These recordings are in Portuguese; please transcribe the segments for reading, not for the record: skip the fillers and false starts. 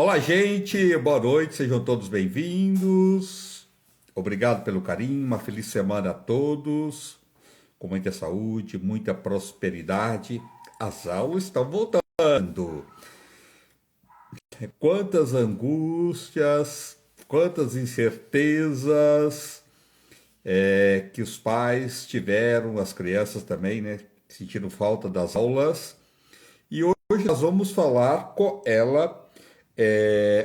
Olá, gente, boa noite, sejam todos bem-vindos. Obrigado pelo carinho, uma feliz semana a todos, com muita saúde, muita prosperidade. As aulas estão voltando. Quantas angústias, quantas incertezas que os pais tiveram, as crianças também, né? Sentindo falta das aulas. E hoje nós vamos falar com ela,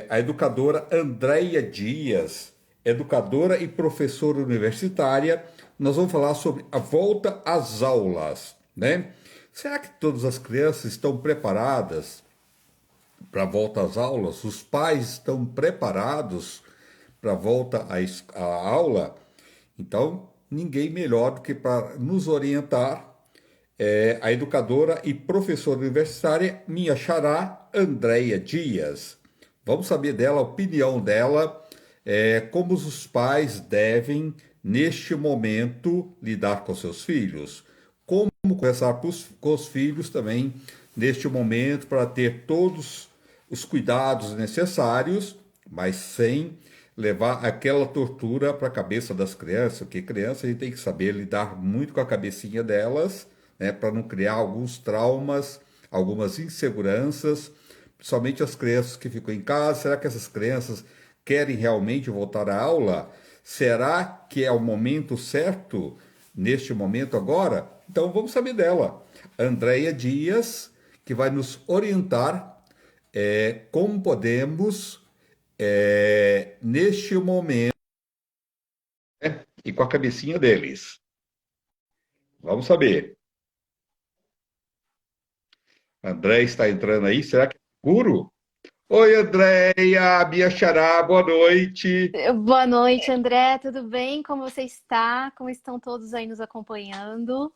a educadora Andréia Dias, educadora e professora universitária. Nós vamos falar sobre a volta às aulas, né? Será que todas as crianças estão preparadas para a volta às aulas? Os pais estão preparados para a volta à aula? Então, ninguém melhor do que para nos orientar a educadora e professora universitária, minha xará, Andréia Dias. Vamos saber dela, a opinião dela, como os pais devem, neste momento, lidar com seus filhos. Como conversar com os filhos também, neste momento, para ter todos os cuidados necessários, mas sem levar aquela tortura para a cabeça das crianças, porque criança a gente tem que saber lidar muito com a cabecinha delas, né, para não criar alguns traumas, algumas inseguranças, principalmente as crianças que ficam em casa. Será que essas crianças querem realmente voltar à aula? Será que é o momento certo, neste momento agora? Então vamos saber dela. Andréia Dias, que vai nos orientar como podemos, neste momento, e com a cabecinha deles. Vamos saber. André está entrando aí, será que é seguro? Oi, Andréia, Bia Xará, boa noite. Boa noite, André. Tudo bem? Como você está? Como estão todos aí nos acompanhando?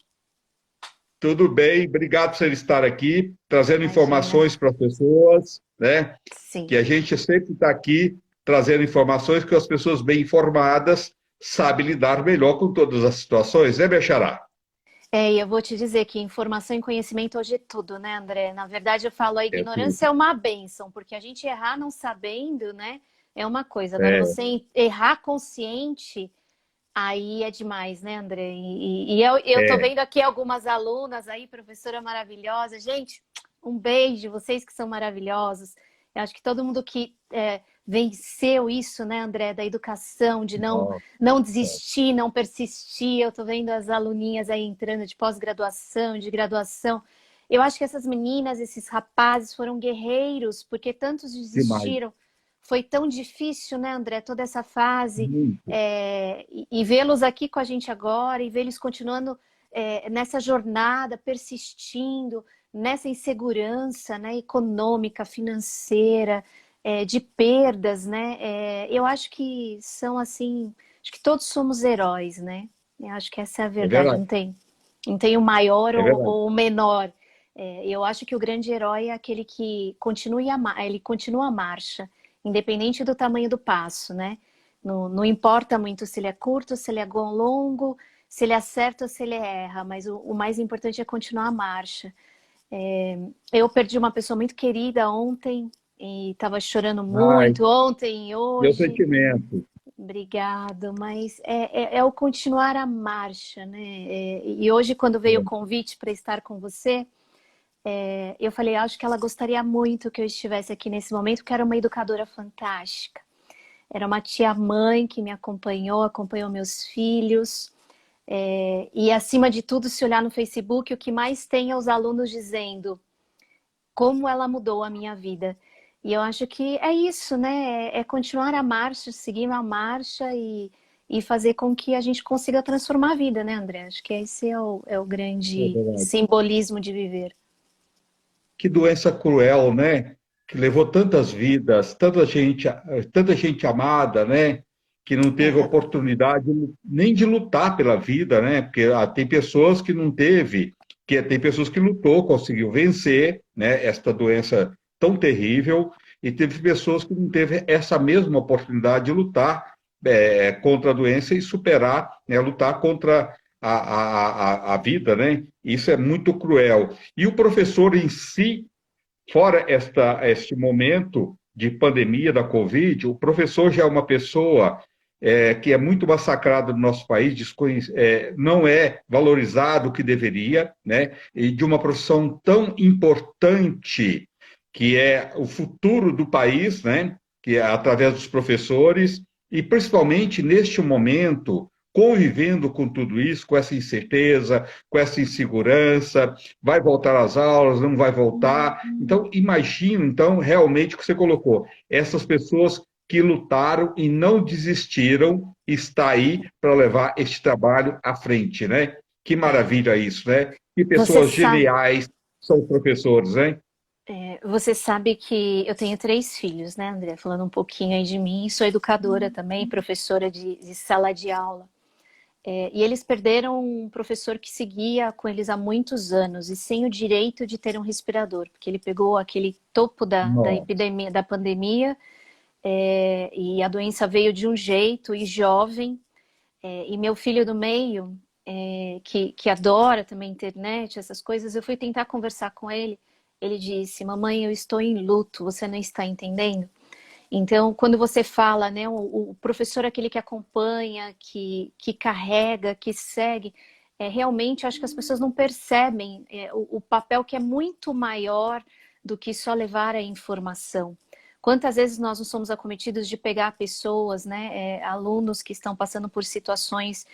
Tudo bem? Obrigado por você estar aqui, trazendo Imagina. informações para as pessoas, né? Que Sim. a gente sempre está aqui trazendo informações que as pessoas bem informadas sabem lidar melhor com todas as situações, né, Bia Xará? E eu vou te dizer que informação e conhecimento hoje é tudo, né, André? Na verdade, eu falo, a É ignorância tudo. é uma bênção, porque a gente errar não sabendo, né, é uma coisa. Agora, É, você errar consciente, aí é demais, né, André? E eu tô é, vendo aqui algumas alunas aí, professora maravilhosa. Gente, um beijo, vocês que são maravilhosos. Eu acho que todo mundo que venceu isso, né, André, da educação, de nossa, não desistir, não persistir. Eu tô vendo as aluninhas aí entrando de pós-graduação, de graduação. Eu acho que essas meninas, esses rapazes foram guerreiros, porque tantos demais. desistiram. Foi tão difícil, né, André, toda essa fase. Muito. E vê-los aqui com a gente agora e vê-los continuando nessa jornada, persistindo, nessa insegurança, né, econômica, financeira, de perdas, né? Eu acho que são assim, acho que todos somos heróis, né? Eu acho que essa é a É verdade, verdade, não tem o maior é verdade. ou o menor. Eu acho que o grande herói é aquele que ele continua a marcha, independente do tamanho do passo, né? Não importa muito se ele é curto, se ele é longo, se ele acerta ou se ele erra, mas o mais importante é continuar a marcha. Eu perdi uma pessoa muito querida ontem e estava chorando Ai, muito ontem e meu hoje. sentimento. Obrigado, mas é o continuar a marcha, né? E hoje, quando veio o convite para estar com você, eu falei, acho que ela gostaria muito que eu estivesse aqui nesse momento, porque era uma educadora fantástica. Era uma tia-mãe que me acompanhou, acompanhou meus filhos. E, acima de tudo, se olhar no Facebook, o que mais tem é os alunos dizendo como ela mudou a minha vida. E eu acho que é isso, né? É continuar a marcha, seguir a marcha e fazer com que a gente consiga transformar a vida, né, André? Acho que esse é o É grande verdade. simbolismo de viver. Que doença cruel, né? Que levou tantas vidas, tanta gente amada, né? Que não teve É, oportunidade nem de lutar pela vida, né? Porque tem pessoas que não teve, que tem pessoas que lutou, conseguiu vencer, né? Esta doença tão terrível, e teve pessoas que não teve essa mesma oportunidade de lutar contra a doença e superar, né? Lutar contra a vida, né? Isso é muito cruel. E o professor em si, fora este momento, de pandemia da Covid, o professor já é uma pessoa que é muito massacrada no nosso país, não é valorizado o que deveria, né? E de uma profissão tão importante que é o futuro do país, né? Que é através dos professores, e principalmente neste momento, convivendo com tudo isso, com essa incerteza, com essa insegurança, vai voltar às aulas, não vai voltar. Então, imagino, então, realmente o que você colocou, essas pessoas que lutaram e não desistiram, está aí para levar este trabalho à frente, né? Que maravilha isso, né? Que Você pessoas sabe, geniais são os professores, né? você sabe que eu tenho 3 filhos, né, André? Falando um pouquinho aí de mim, sou educadora também, professora de sala de aula. E eles perderam um professor que seguia com eles há muitos anos e sem o direito de ter um respirador, porque ele pegou aquele topo da Nossa. epidemia, da pandemia, e a doença veio de um jeito e jovem. E meu filho do meio, que adora também internet, essas coisas, eu fui tentar conversar com ele. Ele disse: Mamãe, eu estou em luto, você não está entendendo? Então, quando você fala, né, o professor é aquele que acompanha, que carrega, que segue, realmente acho que as pessoas não percebem o papel que é muito maior do que só levar a informação. Quantas vezes nós não somos acometidos de pegar pessoas, né, alunos que estão passando por situações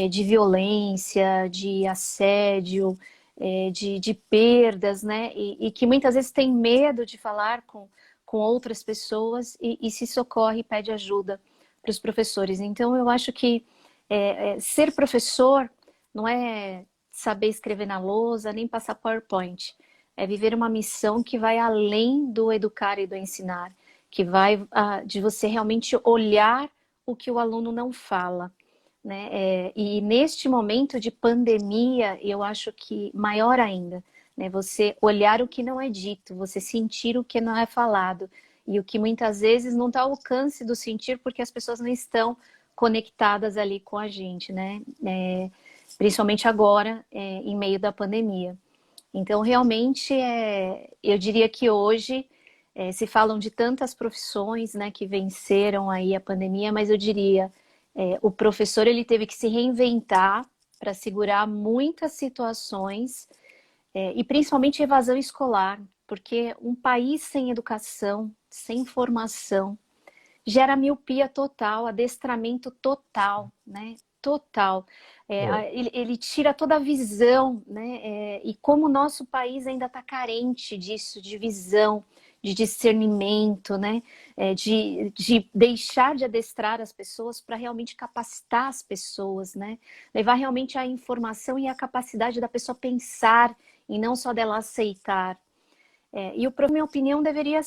de violência, de assédio, de perdas, né, e que muitas vezes têm medo de falar com outras pessoas e se socorre e pede ajuda para os professores. Então, eu acho que ser professor não é saber escrever na lousa, nem passar PowerPoint. É viver uma missão que vai além do educar e do ensinar, que vai de você realmente olhar o que o aluno não fala, né? E neste momento de pandemia, eu acho que maior ainda, né? Você olhar o que não é dito, você sentir o que não é falado e o que muitas vezes não está ao alcance do sentir porque as pessoas não estão conectadas ali com a gente, né? Principalmente agora, em meio da pandemia. Então, realmente, eu diria que hoje se falam de tantas profissões, né, que venceram aí a pandemia, mas eu diria, o professor ele teve que se reinventar para segurar muitas situações e principalmente evasão escolar, porque um país sem educação, sem formação, gera miopia total, adestramento total, né? Total. Ele tira toda a visão, né? E como o nosso país ainda está carente disso, de visão, de discernimento, né? De deixar de adestrar as pessoas para realmente capacitar as pessoas, né? Levar realmente a informação e a capacidade da pessoa pensar e não só dela aceitar. Minha opinião, deveria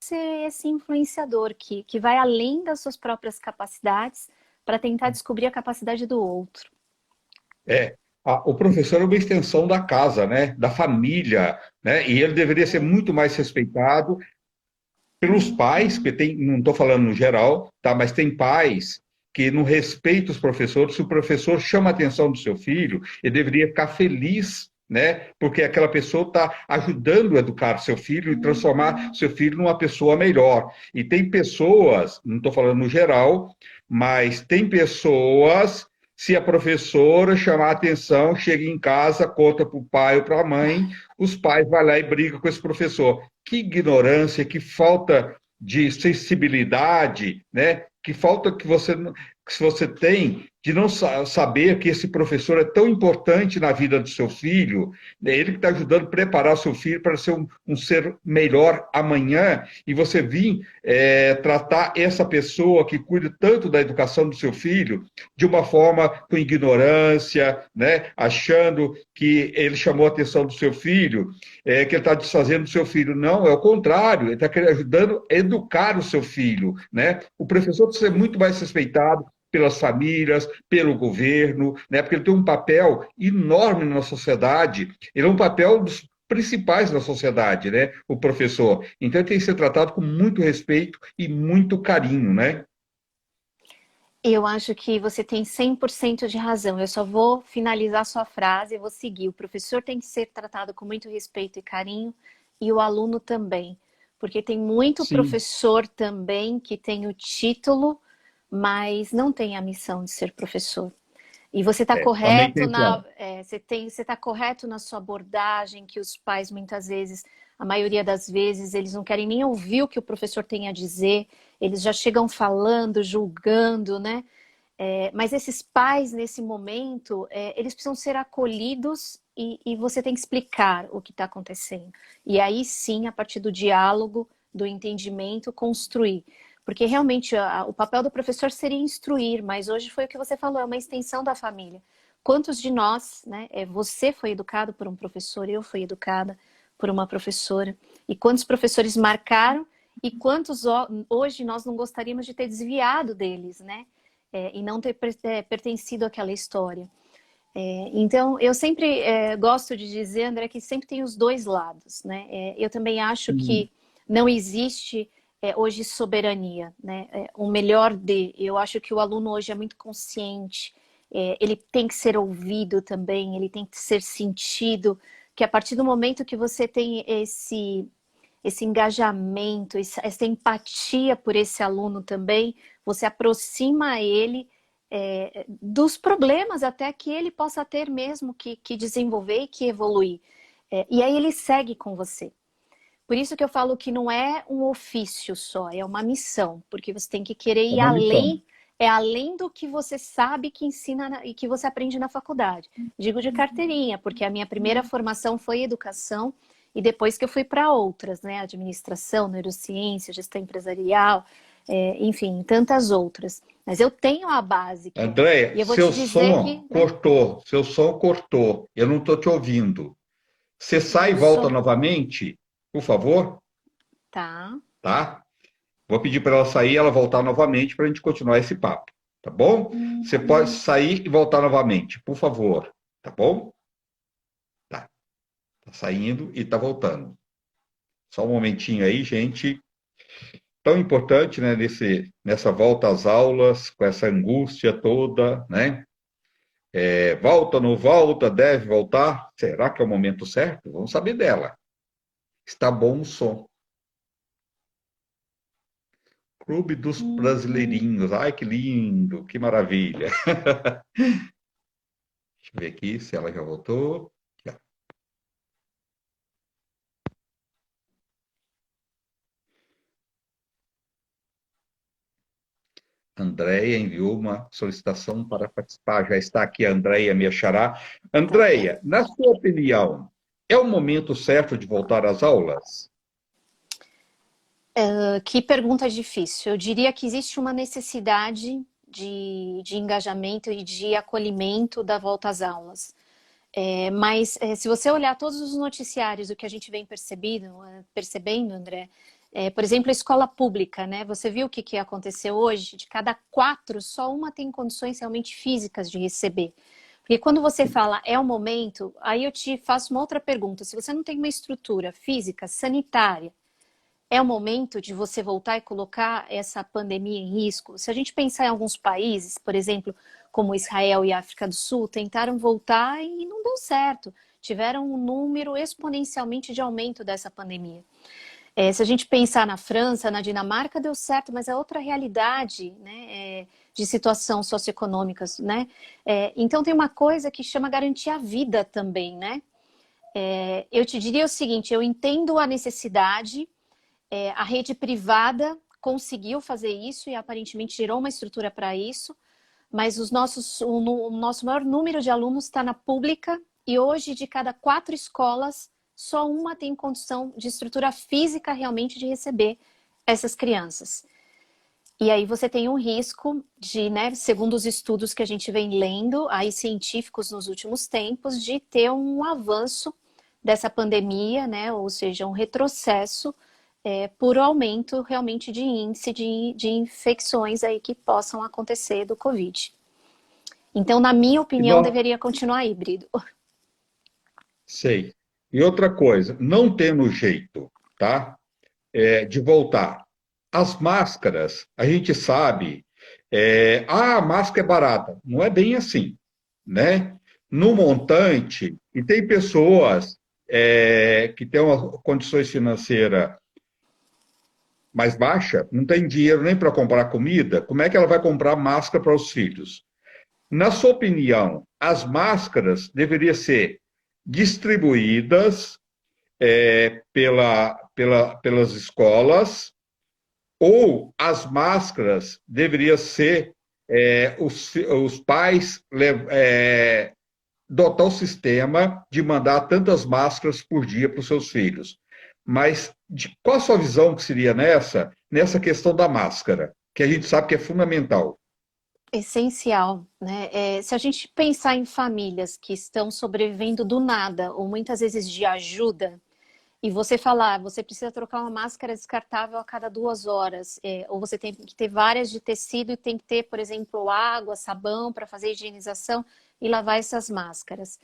ser esse influenciador que vai além das suas próprias capacidades para tentar descobrir a capacidade do outro. É, o professor é uma extensão da casa, né? Da família, né? E ele deveria ser muito mais respeitado pelos pais, porque tem, não estou falando no geral, tá? Mas tem pais que não respeitam os professores. Se o professor chama a atenção do seu filho, ele deveria ficar feliz, né? Porque aquela pessoa está ajudando a educar o seu filho e transformar seu filho numa pessoa melhor. E tem pessoas, não estou falando no geral, mas tem pessoas, se a professora chamar a atenção, chega em casa, conta para o pai ou para a mãe, os pais vão lá e brigam com esse professor. Que ignorância, que falta de sensibilidade, né? Que falta que você tem de não saber que esse professor é tão importante na vida do seu filho, né? Ele que está ajudando a preparar o seu filho para ser um ser melhor amanhã, e você vir tratar essa pessoa que cuida tanto da educação do seu filho de uma forma com ignorância, né? Achando que ele chamou a atenção do seu filho, que ele está desfazendo do seu filho. Não, é o contrário, ele está ajudando a educar o seu filho, né? O professor precisa ser muito mais respeitado pelas famílias, pelo governo, né? Porque ele tem um papel enorme na sociedade, ele é um papel dos principais da sociedade, né? O professor. Então ele tem que ser tratado com muito respeito e muito carinho, né? Eu acho que você tem 100% de razão. Eu só vou finalizar sua frase e vou seguir. O professor tem que ser tratado com muito respeito e carinho e o aluno também. Porque tem muito Sim, professor também que tem o título, mas não tem a missão de ser professor. E você está também correto tem esse lado. você tá correto na sua abordagem, que os pais muitas vezes, a maioria das vezes, eles não querem nem ouvir o que o professor tem a dizer, eles já chegam falando, julgando, né? Mas esses pais, nesse momento, eles precisam ser acolhidos e você tem que explicar o que está acontecendo. E aí sim, a partir do diálogo, do entendimento, construir. Porque realmente o papel do professor seria instruir, mas hoje foi o que você falou, é uma extensão da família. Quantos de nós, né? Você foi educado por um professor, eu fui educada por uma professora, e quantos professores marcaram e quantos hoje nós não gostaríamos de ter desviado deles, né? E não ter pertencido àquela história. Então, eu sempre gosto de dizer, André, que sempre tem os dois lados, né? Eu também acho Sim, que não existe hoje soberania, né? O melhor eu acho que o aluno hoje é muito consciente, ele tem que ser ouvido também, ele tem que ser sentido, que a partir do momento que você tem esse engajamento, essa empatia por esse aluno também, você aproxima ele dos problemas até que ele possa ter mesmo que desenvolver e que evoluir. E aí ele segue com você. Por isso que eu falo que não é um ofício só, é uma missão, porque você tem que querer é ir uma missão. além, além do que você sabe que ensina e que você aprende na faculdade. Digo de carteirinha, porque a minha primeira formação foi educação e depois que eu fui para outras, né? Administração, neurociência, gestão empresarial, enfim, tantas outras. Mas eu tenho a básica. Andréia, E eu vou te dizer que, né, seu som cortou, eu não estou te ouvindo. Você sai eu e volta sou. novamente, por favor, Tá, tá? Vou pedir para ela sair e ela voltar novamente para a gente continuar esse papo, tá bom? Você pode sair e voltar novamente, por favor, tá bom? Tá, tá saindo e tá voltando. Só um momentinho aí, gente. Tão importante, né, nessa volta às aulas, com essa angústia toda, né? Volta, não volta, deve voltar? Será que é o momento certo? Vamos saber dela. Está bom o som. Clube dos Brasileirinhos. Ai, que lindo, que maravilha. Deixa eu ver aqui se ela já voltou. Já. Andréia enviou uma solicitação para participar. Já está aqui a Andréia Mechará. tá bem. Andréia, na sua opinião, é o momento certo de voltar às aulas? Que pergunta difícil. Eu diria que existe uma necessidade de engajamento e de acolhimento da volta às aulas. Mas se você olhar todos os noticiários, o que a gente vem percebendo, André, por exemplo, a escola pública, né? Você viu o que aconteceu hoje? De cada quatro, só uma tem condições realmente físicas de receber. Porque quando você fala é o momento, aí eu te faço uma outra pergunta. Se você não tem uma estrutura física, sanitária, é o momento de você voltar e colocar essa pandemia em risco? Se a gente pensar em alguns países, por exemplo, como Israel e África do Sul, tentaram voltar e não deu certo. Tiveram um número exponencialmente de aumento dessa pandemia. Se a gente pensar na França, na Dinamarca, deu certo, mas é outra realidade, né, de situação socioeconômica, né? Então tem uma coisa que chama garantir a vida também, né? Eu te diria o seguinte, eu entendo a necessidade, a rede privada conseguiu fazer isso e aparentemente gerou uma estrutura para isso, mas o nosso maior número de alunos está na pública e hoje, de cada quatro escolas, só uma tem condição de estrutura física realmente de receber essas crianças. E aí você tem um risco de, né, segundo os estudos que a gente vem lendo, aí científicos nos últimos tempos, de ter um avanço dessa pandemia, né, ou seja, um retrocesso por aumento realmente de índice de infecções aí que possam acontecer do Covid. Então, na minha E opinião, nós, deveria continuar híbrido. sei. E outra coisa, não tendo jeito, tá? De voltar. As máscaras, a gente sabe, a máscara é barata. Não é bem assim, né? No montante, e tem pessoas que têm uma condições financeiras mais baixa, não tem dinheiro nem para comprar comida, como é que ela vai comprar máscara para os filhos? Na sua opinião, as máscaras deveriam ser distribuídas pelas escolas ou as máscaras deveriam ser os pais dotar o sistema de mandar tantas máscaras por dia para os seus filhos. Mas qual a sua visão que seria nessa questão da máscara, que a gente sabe que é fundamental? Essencial, né? Se a gente pensar em famílias que estão sobrevivendo do nada, ou muitas vezes de ajuda, e você falar, você precisa trocar uma máscara descartável a cada 2 horas, ou você tem que ter várias de tecido e tem que ter, por exemplo, água, sabão para fazer higienização e lavar essas máscaras.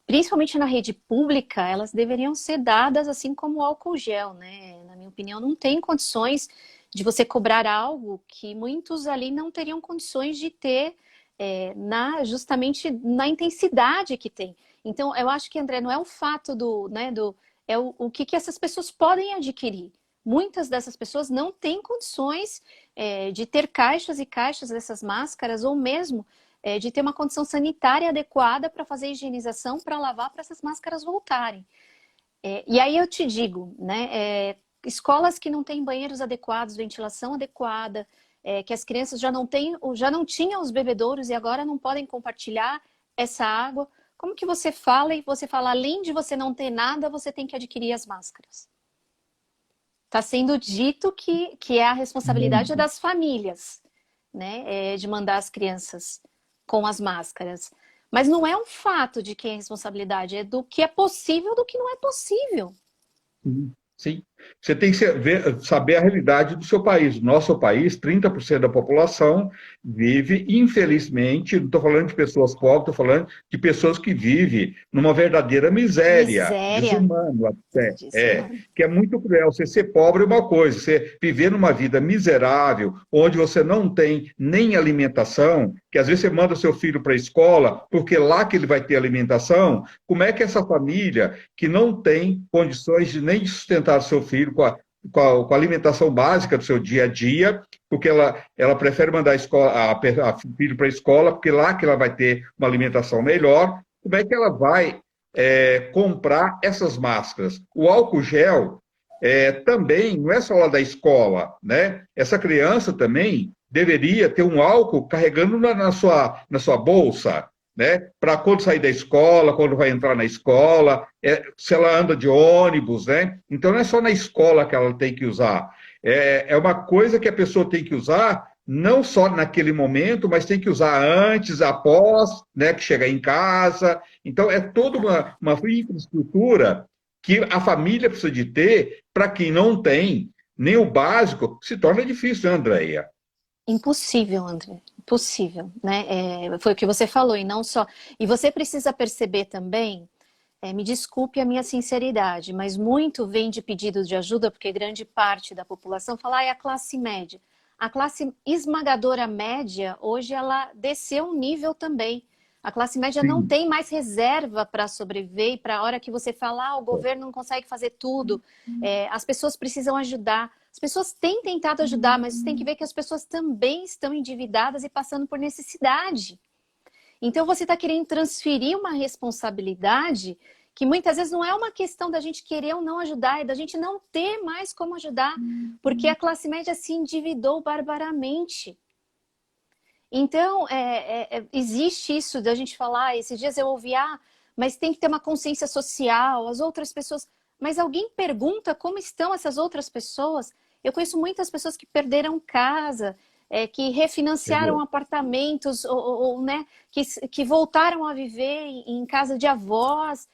Principalmente na rede pública, elas deveriam ser dadas assim como o álcool gel, né? Na minha opinião, não tem condições de você cobrar algo que muitos ali não teriam condições de ter justamente na intensidade que tem. Então, eu acho que, André, não é o fato é o que essas pessoas podem adquirir. Muitas dessas pessoas não têm condições de ter caixas e caixas dessas máscaras, ou mesmo de ter uma condição sanitária adequada para fazer higienização, para lavar, para essas máscaras voltarem. E aí eu te digo, né, escolas que não têm banheiros adequados, ventilação adequada, que as crianças já não tinham os bebedouros e agora não podem compartilhar essa água. Como que você fala e você fala, além de você não ter nada, você tem que adquirir as máscaras? Está sendo dito que é a responsabilidade Muito. das famílias, né, de mandar as crianças com as máscaras. Mas não é um fato de quem é a responsabilidade, é do que é possível, do que não é possível. Sim. Você tem que saber a realidade do seu país. Nosso país, 30% da população vive, infelizmente, não estou falando de pessoas pobres, estou falando de pessoas que vivem numa verdadeira miséria, Miséria, desumano até. desumano. Que é muito cruel. Você ser pobre é uma coisa, você viver numa vida miserável, onde você não tem nem alimentação, que às vezes você manda seu filho para a escola, porque lá que ele vai ter alimentação, como é que essa família que não tem condições de nem sustentar seu filho com a alimentação básica do seu dia a dia, porque ela prefere mandar a filho para a escola, porque lá que ela vai ter uma alimentação melhor, como é que ela vai comprar essas máscaras? O álcool gel também não é só lá da escola, né? Essa criança também deveria ter um álcool carregando na sua bolsa, né? Para quando sair da escola, quando vai entrar na escola, se ela anda de ônibus, né? Então não é só na escola que ela tem que usar. É uma coisa que a pessoa tem que usar não só naquele momento, mas tem que usar antes, após, né? Que chegar em casa. Então é toda uma infraestrutura que a família precisa de ter para quem não tem nem o básico, se torna difícil, né, Andréia? Impossível, André. Impossível, né? Foi o que você falou, e não só. E você precisa perceber também, me desculpe a minha sinceridade, mas muito vem de pedidos de ajuda, porque grande parte da população fala, é a classe média. A classe esmagadora média, hoje, ela desceu um nível também. A classe média não Sim. tem mais reserva para sobreviver, e para a hora que você falar, o governo não consegue fazer tudo, as pessoas precisam ajudar. As pessoas têm tentado ajudar, mas você tem que ver que as pessoas também estão endividadas e passando por necessidade. Então você está querendo transferir uma responsabilidade que muitas vezes não é uma questão da gente querer ou não ajudar, é da gente não ter mais como ajudar, porque a classe média se endividou barbaramente. Então, existe isso da gente falar, esses dias eu ouvi, mas tem que ter uma consciência social, as outras pessoas... Mas alguém pergunta como estão essas outras pessoas? Eu conheço muitas pessoas que perderam casa, que refinanciaram Entendeu? apartamentos, né, que voltaram a viver em casa de avós,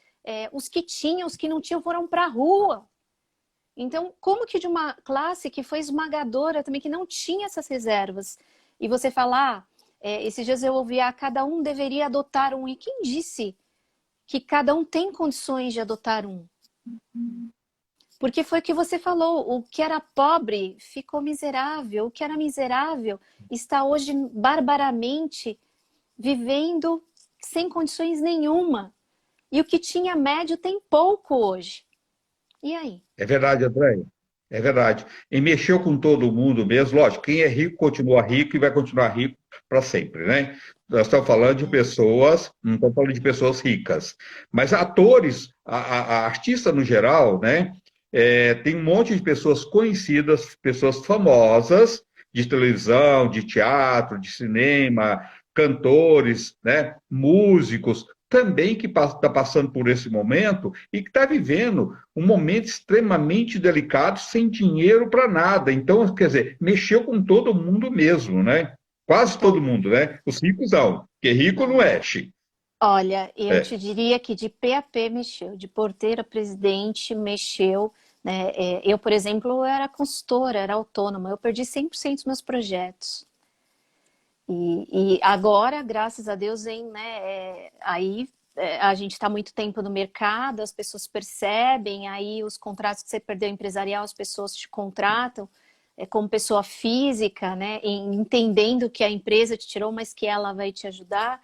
os que tinham, os que não tinham foram para a rua. Então, como que de uma classe que foi esmagadora também, que não tinha essas reservas, e você falar, esses dias eu ouvi, cada um deveria adotar um, e quem disse que cada um tem condições de adotar um? Porque foi o que você falou, o que era pobre ficou miserável, o que era miserável está hoje barbaramente vivendo sem condições nenhuma. E o que tinha médio tem pouco hoje. E aí? É verdade, Andréia. É verdade. E mexeu com todo mundo mesmo. Lógico, quem é rico continua rico e vai continuar rico para sempre, né? Nós estamos falando de pessoas, não estamos falando de pessoas ricas, mas atores, a artista no geral, né? Tem um monte de pessoas conhecidas, pessoas famosas de televisão, de teatro, de cinema, cantores, né? Músicos, também que está passando por esse momento e que está vivendo um momento extremamente delicado, sem dinheiro para nada. Então, quer dizer, mexeu com todo mundo mesmo, né? Quase todo Então, mundo, né? Os ricos não, porque rico não não. mexe. Olha, eu É, te diria que de P a P mexeu, de porteira a presidente mexeu, né? Eu, por exemplo, era consultora, era autônoma, eu perdi 100% dos meus projetos. E agora, graças a Deus, a gente está muito tempo no mercado, as pessoas percebem, aí os contratos que você perdeu empresarial, as pessoas te contratam como pessoa física, né, entendendo que a empresa te tirou, mas que ela vai te ajudar,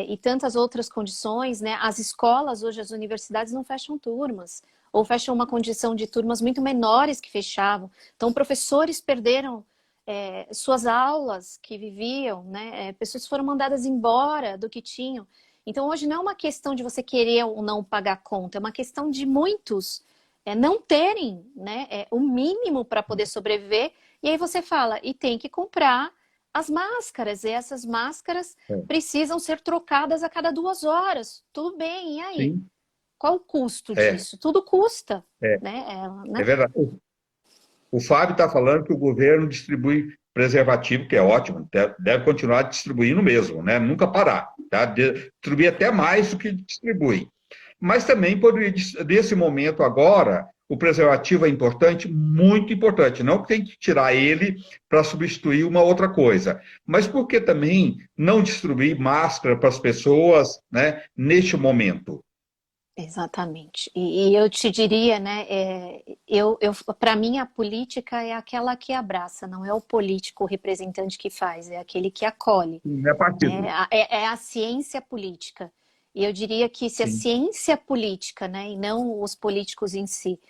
e tantas outras condições, né? As escolas, hoje, as universidades não fecham turmas, ou fecham uma condição de turmas muito menores que fechavam. Então, professores perderam suas aulas que viviam, né? Pessoas foram mandadas embora do que tinham. Então, hoje não é uma questão de você querer ou não pagar conta, é uma questão de muitos não terem, né, o mínimo para poder sobreviver. E aí você fala, e tem que comprar as máscaras, e essas máscaras é, precisam ser trocadas a cada 2 horas. Tudo bem, e aí? sim, Qual o custo é, disso? Tudo custa, é, né? é Né? verdade. O Fábio está falando que o governo distribui preservativo, que é ótimo, deve continuar distribuindo mesmo, né? Nunca parar, tá? Distribuir até mais do que distribui. Mas também, nesse momento agora, o preservativo é importante, muito importante. Não que tem que tirar ele para substituir uma outra coisa, mas porque também não distribuir máscara para as pessoas, né, neste momento. Exatamente. E eu te diria, né, para mim a política é aquela que abraça, não é o político o representante que faz, é aquele que acolhe, Não é né? partido. É a ciência política. E eu diria que se a Sim, ciência política, né, e não os políticos em si,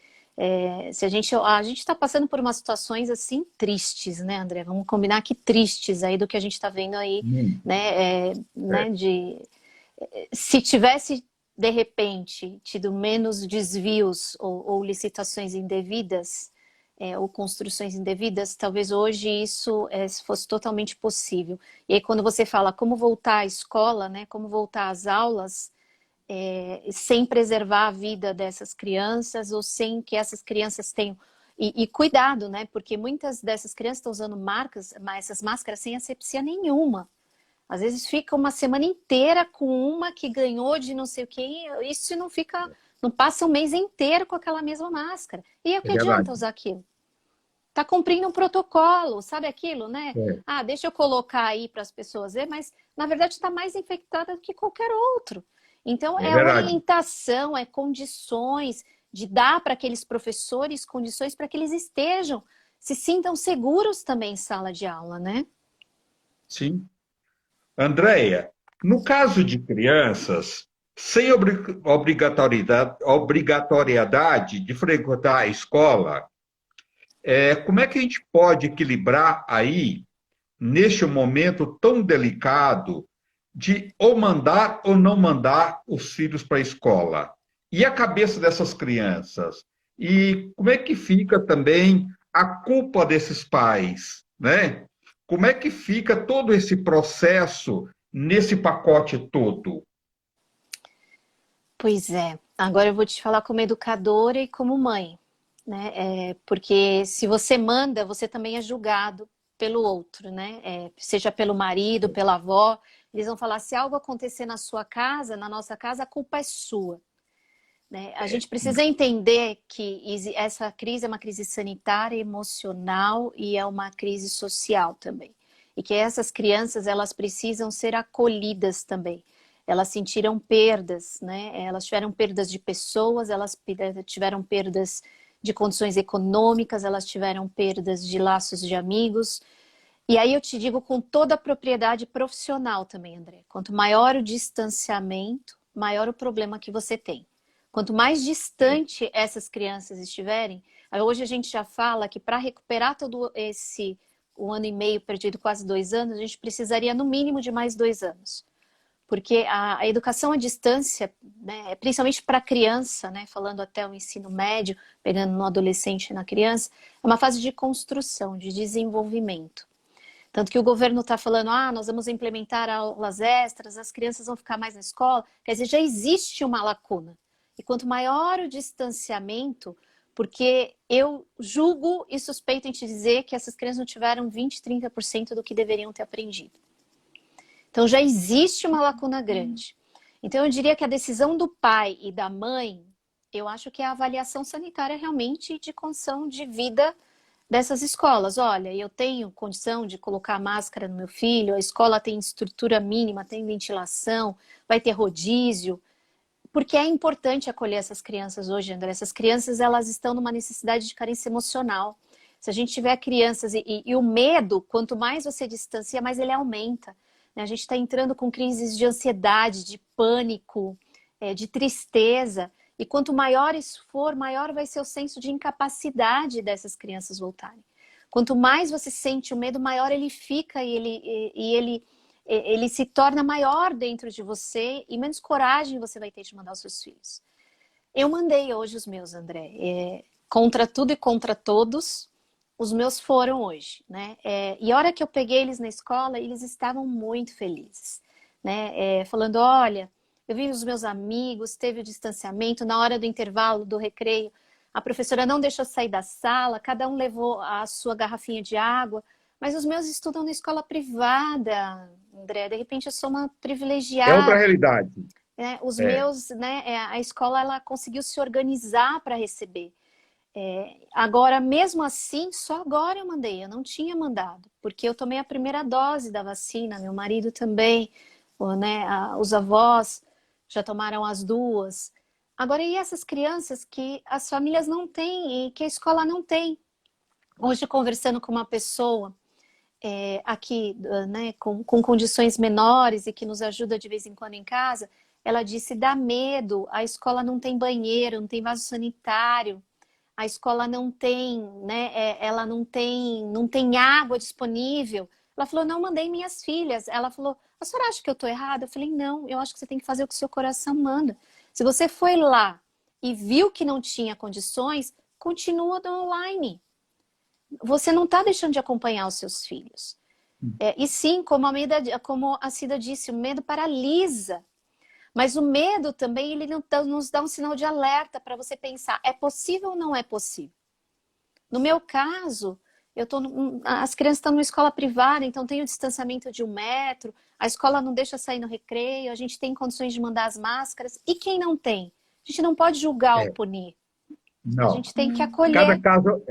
se a gente está passando por umas situações assim tristes, né, André? Vamos combinar que tristes aí do que a gente está vendo aí, muito. né, se tivesse, de repente, tido menos desvios ou licitações indevidas, ou construções indevidas, talvez hoje isso fosse totalmente possível. E aí, quando você fala como voltar à escola, né, como voltar às aulas, sem preservar a vida dessas crianças ou sem que essas crianças tenham. E cuidado, né? Porque muitas dessas crianças estão usando essas máscaras sem asepsia nenhuma. Às vezes fica uma semana inteira com uma que ganhou de não sei o que, isso não fica, não passa um mês inteiro com aquela mesma máscara. E aí, o É que verdade. adianta usar aquilo? Tá cumprindo um protocolo, sabe aquilo, né? É, Ah, deixa eu colocar aí para as pessoas ver, mas na verdade está mais infectada do que qualquer outro. Então é é verdade. orientação, é condições de dar para aqueles professores condições para que eles estejam, se sintam seguros também em sala de aula, né? Sim. Andréia, no caso de crianças, sem obrigatoriedade de frequentar a escola, como é que a gente pode equilibrar aí, neste momento tão delicado, de ou mandar ou não mandar os filhos para a escola? E a cabeça dessas crianças? E como é que fica também a culpa desses pais, né? Como é que fica todo esse processo nesse pacote todo? Pois é. Agora eu vou te falar como educadora e como mãe, né? Porque se você manda, você também é julgado pelo outro, né? Seja pelo marido, pela avó. Eles vão falar: se algo acontecer na sua casa, na nossa casa, a culpa é sua. Né? A gente precisa entender que essa crise é uma crise sanitária, emocional e é uma crise social também. E que essas crianças, elas precisam ser acolhidas também. Elas sentiram perdas, né? Elas tiveram perdas de pessoas, elas tiveram perdas de condições econômicas, elas tiveram perdas de laços de amigos. E aí eu te digo com toda a propriedade profissional também, André. Quanto maior o distanciamento, maior o problema que você tem. Quanto mais distante essas crianças estiverem, Hoje a gente já fala que para recuperar todo esse 1 ano e meio perdido, quase 2 anos, a gente precisaria no mínimo de mais 2 anos. Porque a educação à distância, né, principalmente para a criança, né, falando até o ensino médio, pegando no adolescente e na criança, é uma fase de construção, de desenvolvimento. Tanto que o governo está falando, nós vamos implementar aulas extras, as crianças vão ficar mais na escola. Quer dizer, já existe uma lacuna. E quanto maior o distanciamento, porque eu julgo e suspeito em te dizer que essas crianças não tiveram 20, 30% do que deveriam ter aprendido. Então já existe uma lacuna grande. Então eu diria que a decisão do pai e da mãe, eu acho que é a avaliação sanitária realmente de condição de vida dessas escolas. Olha, eu tenho condição de colocar máscara no meu filho, a escola tem estrutura mínima, tem ventilação, vai ter rodízio, porque é importante acolher essas crianças hoje, André. Essas crianças, elas estão numa necessidade de carência emocional. Se a gente tiver crianças e o medo, quanto mais você distancia, mais ele aumenta. A gente está entrando com crises de ansiedade, de pânico, de tristeza. E quanto maior isso for, maior vai ser o senso de incapacidade dessas crianças voltarem. Quanto mais você sente o medo, maior ele fica e ele se torna maior dentro de você e menos coragem você vai ter de mandar os seus filhos. Eu mandei hoje os meus, André. Contra tudo e contra todos, os meus foram hoje, né? E a hora que eu peguei eles na escola, eles estavam muito felizes, né? Falando, olha, eu vi os meus amigos, teve o distanciamento, na hora do intervalo, do recreio, a professora não deixou sair da sala, cada um levou a sua garrafinha de água, mas os meus estudam na escola privada, André, de repente eu sou uma É outra privilegiada. realidade. Os meus, né, a escola ela conseguiu se organizar para receber. Agora, mesmo assim, só agora eu mandei, eu não tinha mandado, porque eu tomei a primeira dose da vacina, meu marido também, né, os avós já tomaram as 2. Agora, e essas crianças que as famílias não têm e que a escola não tem? Hoje, conversando com uma pessoa aqui, né, com condições menores e que nos ajuda de vez em quando em casa, ela disse, dá medo, a escola não tem banheiro, não tem vaso sanitário, a escola não tem, né, ela não tem água disponível. Ela falou, não mandei minhas filhas. Ela falou, a senhora acha que eu estou errada? Eu falei, não, eu acho que você tem que fazer o que o seu coração manda. Se você foi lá e viu que não tinha condições, continua no online. Você não está deixando de acompanhar os seus filhos. E sim, como a Cida disse, o medo paralisa. Mas o medo também, ele nos dá um sinal de alerta para você pensar, é possível ou não é possível? No meu caso, as crianças estão numa escola privada, então tem o distanciamento de 1 metro, a escola não deixa sair no recreio, a gente tem condições de mandar as máscaras. E quem não tem? A gente não pode julgar ou punir. A Não. gente tem que Cada acolher. caso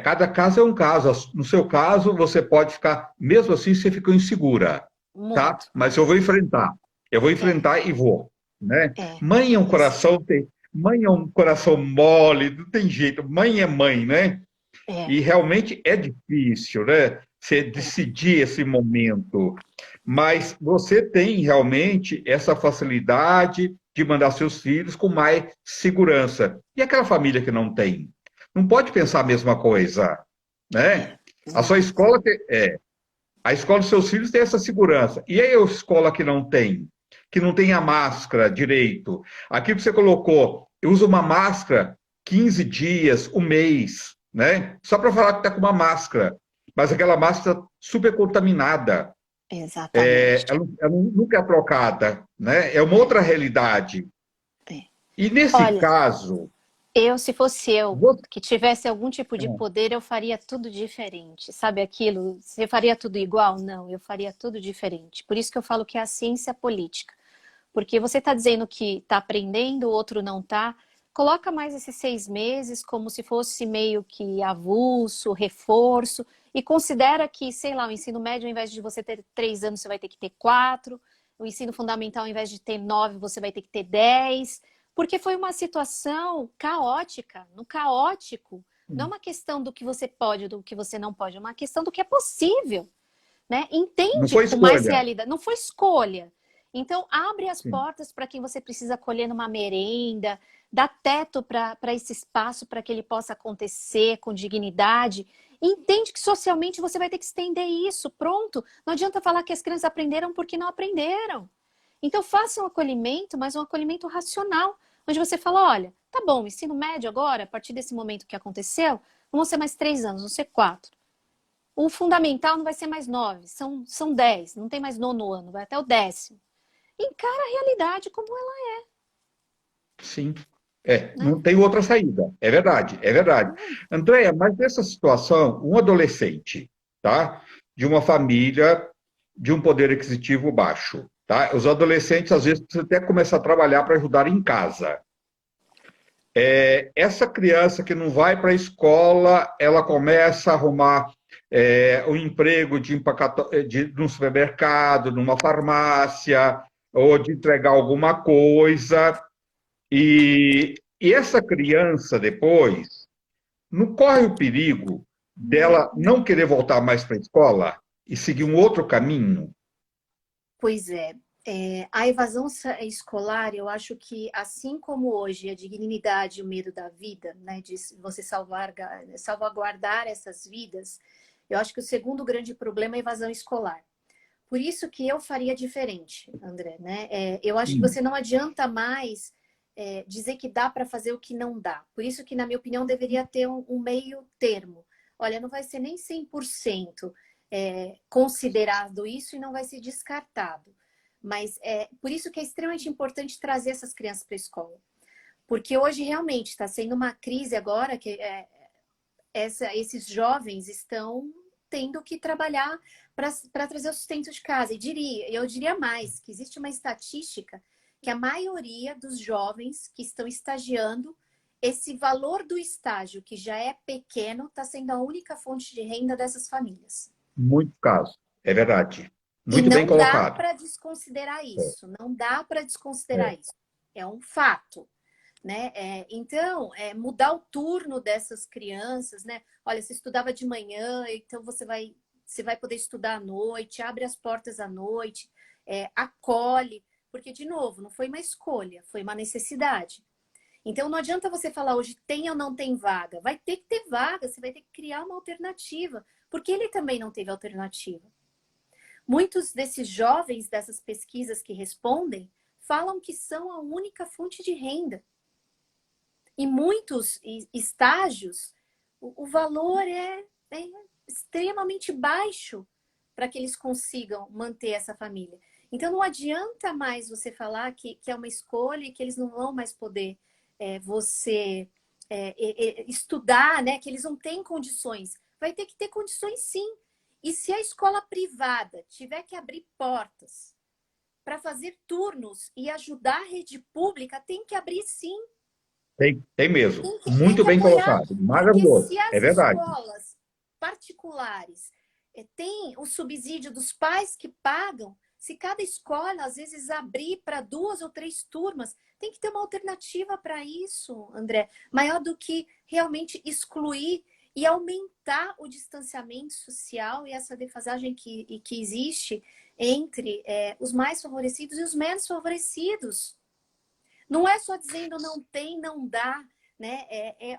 cada caso é um caso. No seu caso, você pode ficar, mesmo assim, você ficou insegura, tá? Muito. Mas eu vou enfrentar. Eu vou enfrentar e vou, né? Mãe é um Isso. coração, mãe é um coração mole, não tem jeito. Mãe é mãe, né? E realmente é difícil, né? Você decidir esse momento. Mas você tem realmente essa facilidade de mandar seus filhos com mais segurança. E aquela família que não tem? Não pode pensar a mesma coisa, né? A sua escola a escola dos seus filhos tem essa segurança. E aí a escola que não tem a máscara direito. Aqui que você colocou, eu uso uma máscara 15 dias, 1 mês, né? Só para falar que está com uma máscara. Mas aquela máscara super contaminada. Exatamente. Ela nunca é trocada, né? É uma outra realidade. E nesse Olha, caso... se fosse eu, que tivesse algum tipo de poder, eu faria tudo diferente. Sabe aquilo? Você faria tudo igual? Não, eu faria tudo diferente. Por isso que eu falo que é a ciência política. Porque você está dizendo que está aprendendo, o outro não está. Coloca mais esses 6 meses como se fosse meio que avulso, reforço, e considera que, sei lá, o ensino médio, ao invés de você ter 3 anos, você vai ter que ter 4. O ensino fundamental, ao invés de ter 9, você vai ter que ter 10. Porque foi uma situação caótica. No caótico, não é uma questão do que você pode, do que você não pode, é uma questão do que é possível. Né? Não Entende foi com mais escolha. realidade. Não foi escolha. Então, abre as Sim. portas para quem você precisa acolher numa merenda, dá teto para esse espaço para que ele possa acontecer com dignidade. E entende que socialmente você vai ter que estender isso, pronto. Não adianta falar que as crianças aprenderam porque não aprenderam. Então, faça um acolhimento, mas um acolhimento racional, onde você fala, olha, tá bom, ensino médio agora, a partir desse momento que aconteceu, não vão ser mais 3 anos, vão ser 4. O fundamental não vai ser mais 9, são 10, não tem mais 9º ano, vai até o 10º. Encara a realidade como ela Sim. é, né? Não tem outra saída. É verdade, é verdade. Andréia, mas nessa situação, um adolescente, tá? De uma família de um poder aquisitivo baixo, tá? Os adolescentes, às vezes, precisam até começar a trabalhar para ajudar em casa. Essa criança que não vai para a escola, ela começa a arrumar um emprego num supermercado, numa farmácia, ou de entregar alguma coisa. E essa criança, depois, não corre o perigo dela não querer voltar mais para a escola e seguir um outro caminho? Pois é. A evasão escolar, eu acho que, assim como hoje a dignidade e o medo da vida, né, de você salvaguardar essas vidas, eu acho que o segundo grande problema é a evasão escolar. Por isso que eu faria diferente, André, né? Eu acho que você não adianta mais dizer que dá para fazer o que não dá. Por isso que, na minha opinião, deveria ter um meio termo. Olha, não vai ser nem 100% considerado isso e não vai ser descartado. Mas por isso que é extremamente importante trazer essas crianças para a escola. Porque hoje realmente está sendo uma crise agora que esses jovens estão tendo que trabalhar para trazer o sustento de casa. E eu diria mais, que existe uma estatística que a maioria dos jovens que estão estagiando, esse valor do estágio, que já é pequeno, está sendo a única fonte de renda dessas famílias. Muito caso, é verdade. E Muito bem não dá colocado. para desconsiderar isso, não dá para desconsiderar isso. É um fato, né? Então, mudar o turno dessas crianças, né? Olha, você estudava de manhã, então você vai poder estudar à noite, abre as portas à noite, acolhe, porque, de novo, não foi uma escolha, foi uma necessidade. Então, não adianta você falar hoje tem ou não tem vaga. Vai ter que ter vaga, você vai ter que criar uma alternativa, porque ele também não teve alternativa. Muitos desses jovens, dessas pesquisas que respondem, falam que são a única fonte de renda. Em muitos estágios, o valor é extremamente baixo para que eles consigam manter essa família. Então, não adianta mais você falar que é uma escolha e que eles não vão mais poder estudar, né? Que eles não têm condições. Vai ter que ter condições, sim. E se a escola privada tiver que abrir portas para fazer turnos e ajudar a rede pública, tem que abrir, sim. Tem mesmo. Tem Muito que bem apoiar, colocado. porque Maravilhoso. se as É verdade. escolas particulares têm o subsídio dos pais que pagam, se cada escola, às vezes, abrir para 2 ou 3 turmas, tem que ter uma alternativa para isso, André. Maior do que realmente excluir e aumentar o distanciamento social e essa defasagem que existe entre os mais favorecidos e os menos favorecidos. Não é só dizendo não tem, não dá, né?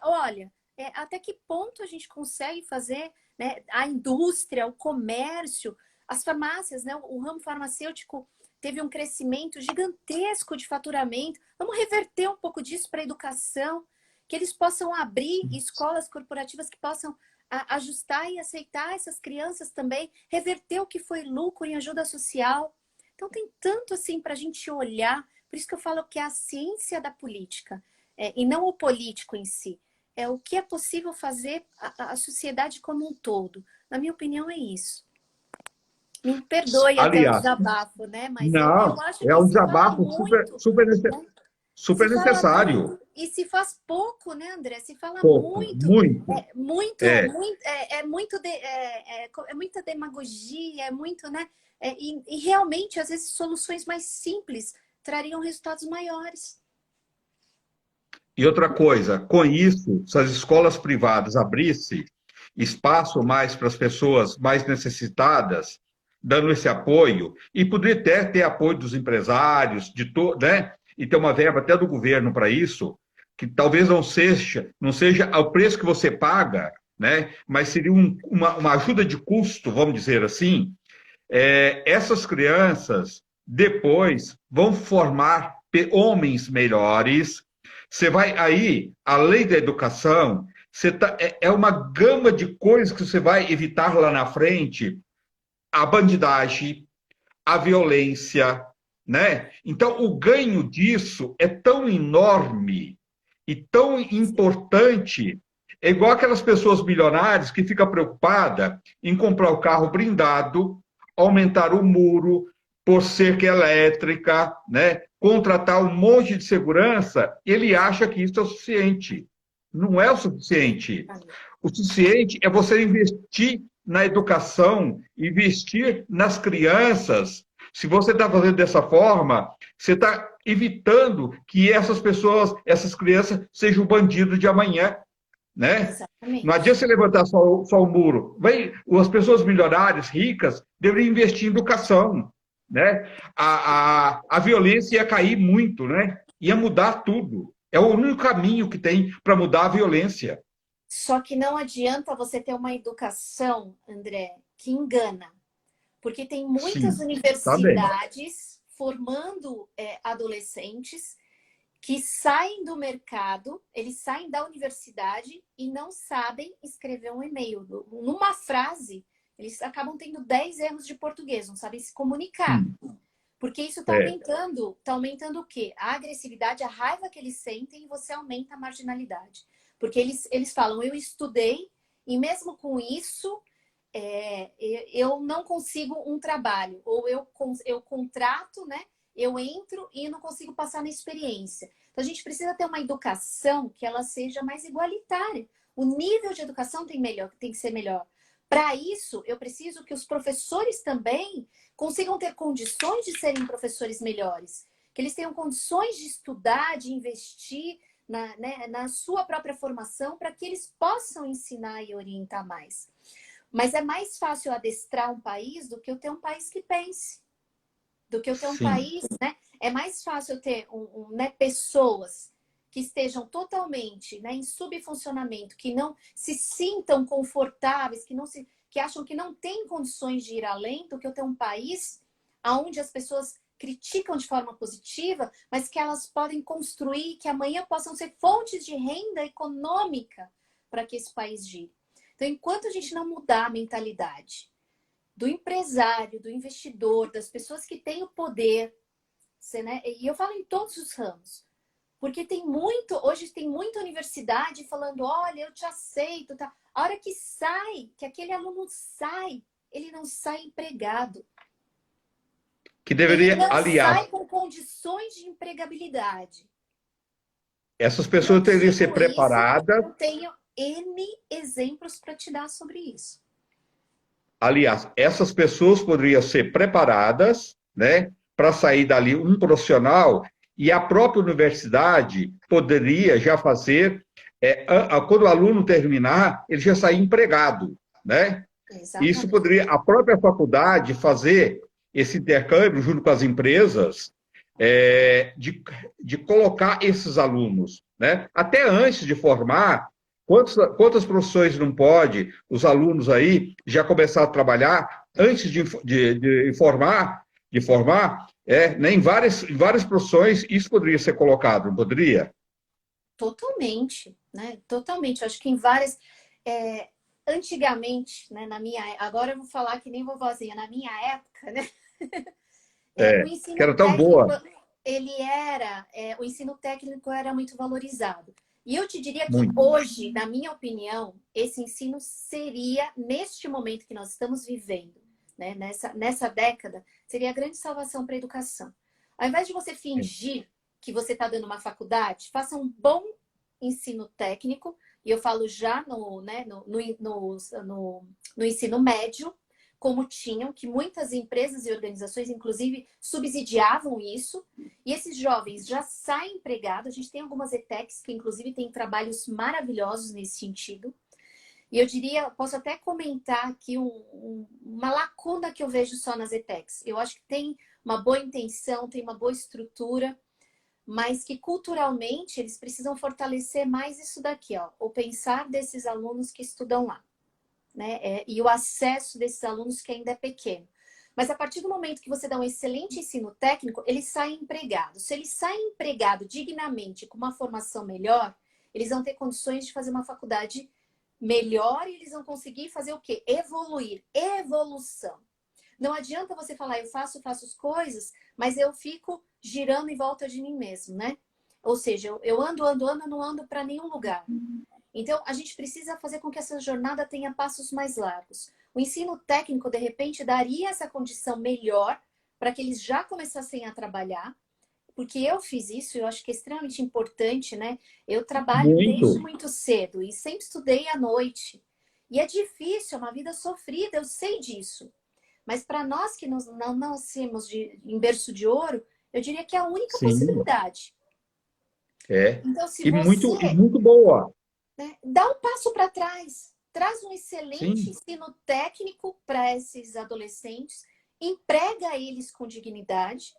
Olha, até que ponto a gente consegue fazer, né, a indústria, o comércio, as farmácias, né? O ramo farmacêutico teve um crescimento gigantesco de faturamento. Vamos reverter um pouco disso para a educação, que eles possam abrir escolas corporativas que possam ajustar e aceitar essas crianças também, reverter o que foi lucro em ajuda social. Então tem tanto assim para a gente olhar. Por isso que eu falo que é a ciência da política, e não o político em si. É o que é possível fazer a sociedade como um todo. Na minha opinião, é isso. Me perdoe até o Aliás, desabafo, né? Mas eu não, acho é que um se fala desabafo muito, né? super Se fala necessário. muito e se faz pouco, né, André? Se fala Pouco, muito, muito. É. muita demagogia, é muito, né? E realmente, às vezes, soluções mais simples trariam resultados maiores. E outra coisa, com isso, se as escolas privadas abrissem espaço mais para as pessoas mais necessitadas, dando esse apoio, e poderia até ter apoio dos empresários, né? E ter uma verba até do governo para isso, que talvez não seja ao preço que você paga, né? Mas seria uma ajuda de custo, vamos dizer assim. Essas crianças depois vão formar homens melhores. Você vai aí, além da educação, é uma gama de coisas que você vai evitar lá na frente, a bandidagem, a violência, né? Então, o ganho disso é tão enorme e tão importante. É igual aquelas pessoas milionárias que ficam preocupadas em comprar o carro blindado, aumentar o muro por cerca elétrica, né? Contratar um monte de segurança, ele acha que isso é o suficiente. Não é o suficiente. O suficiente é você investir na educação, investir nas crianças. Se você está fazendo dessa forma, você está evitando que essas pessoas, essas crianças, sejam bandidos de amanhã, né? Exatamente. Não adianta você levantar só o muro. As pessoas milionárias, ricas, deveriam investir em educação, né? A violência ia cair muito, né? Ia mudar tudo. É o único caminho que tem para mudar a violência. Só que não adianta você ter uma educação, André, que engana. Porque tem muitas Sim, universidades formando adolescentes que saem do mercado, eles saem da universidade e não sabem escrever um e-mail. Numa frase, eles acabam tendo 10 erros de português, não sabem se comunicar. Porque isso está aumentando o quê? A agressividade, a raiva que eles sentem, e você aumenta a marginalidade. Porque eles falam, eu estudei e mesmo com isso eu não consigo um trabalho. Ou eu contrato, né? Eu entro e não consigo passar na experiência. Então, a gente precisa ter uma educação que ela seja mais igualitária. O nível de educação tem que ser melhor. Para isso, eu preciso que os professores também consigam ter condições de serem professores melhores. Que eles tenham condições de estudar, de investir na sua própria formação para que eles possam ensinar e orientar mais. Mas é mais fácil adestrar um país do que eu ter um país que pense. Do que eu ter um país, né? É mais fácil eu ter pessoas que estejam totalmente, né, em subfuncionamento, que não se sintam confortáveis, que acham que não têm condições de ir além, do que eu ter um país onde as pessoas criticam de forma positiva, mas que elas podem construir, que amanhã possam ser fontes de renda econômica para que esse país gire. Então, enquanto a gente não mudar a mentalidade do empresário, do investidor, das pessoas que têm o poder, né? E eu falo em todos os ramos, porque hoje tem muita universidade falando, olha, eu te aceito, tá? A hora que aquele aluno sai, ele não sai empregado. Que deveria, ele não aliás, sai com condições de empregabilidade. essas pessoas teriam que ser preparadas. Eu tenho N exemplos para te dar sobre isso. Aliás, essas pessoas poderiam ser preparadas, né, para sair dali um profissional, e a própria universidade poderia já fazer, quando o aluno terminar, ele já sair empregado, né? Exatamente. Isso poderia a própria faculdade fazer esse intercâmbio junto com as empresas, de colocar esses alunos, né? Até antes de formar. Quantas profissões não pode os alunos aí já começar a trabalhar antes de formar, né? Em várias profissões isso poderia ser colocado, não poderia? Totalmente, né? Totalmente. Eu acho que em várias... antigamente, né? Agora eu vou falar que nem vovozinha, na minha época, né? O ensino que era tão técnico, boa. O ensino técnico era muito valorizado. E eu te diria que Muito. hoje, na minha opinião, esse ensino seria, neste momento que nós estamos vivendo, né, nessa década, seria a grande salvação para a educação. Ao invés de você fingir que você está dando uma faculdade, faça um bom ensino técnico, e eu falo já no ensino médio, como tinham, que muitas empresas e organizações, inclusive, subsidiavam isso. E esses jovens já saem empregados. A gente tem algumas ETECs que, inclusive, têm trabalhos maravilhosos nesse sentido. E eu diria, posso até comentar aqui uma lacuna que eu vejo só nas ETECs. Eu acho que tem uma boa intenção, tem uma boa estrutura, mas que culturalmente eles precisam fortalecer mais isso daqui, ó, o pensar desses alunos que estudam lá, né? E o acesso desses alunos que ainda é pequeno. Mas a partir do momento que você dá um excelente ensino técnico, eles saem empregados. Se eles saem empregados dignamente, com uma formação melhor, eles vão ter condições de fazer uma faculdade melhor e eles vão conseguir fazer o quê? Evoluir. Evolução. Não adianta você falar, eu faço as coisas, mas eu fico girando em volta de mim mesmo, né? Ou seja, eu ando, não ando para nenhum lugar. Então, a gente precisa fazer com que essa jornada tenha passos mais largos. O ensino técnico, de repente, daria essa condição melhor para que eles já começassem a trabalhar, porque eu fiz isso, eu acho que é extremamente importante, né? Eu trabalho desde muito cedo e sempre estudei à noite. E é difícil, é uma vida sofrida, eu sei disso. Mas para nós que não nascemos em berço de ouro, eu diria que é a única possibilidade. Então, se e você... muito boa. Né, dá um passo para trás, traz um excelente ensino técnico para esses adolescentes, emprega eles com dignidade,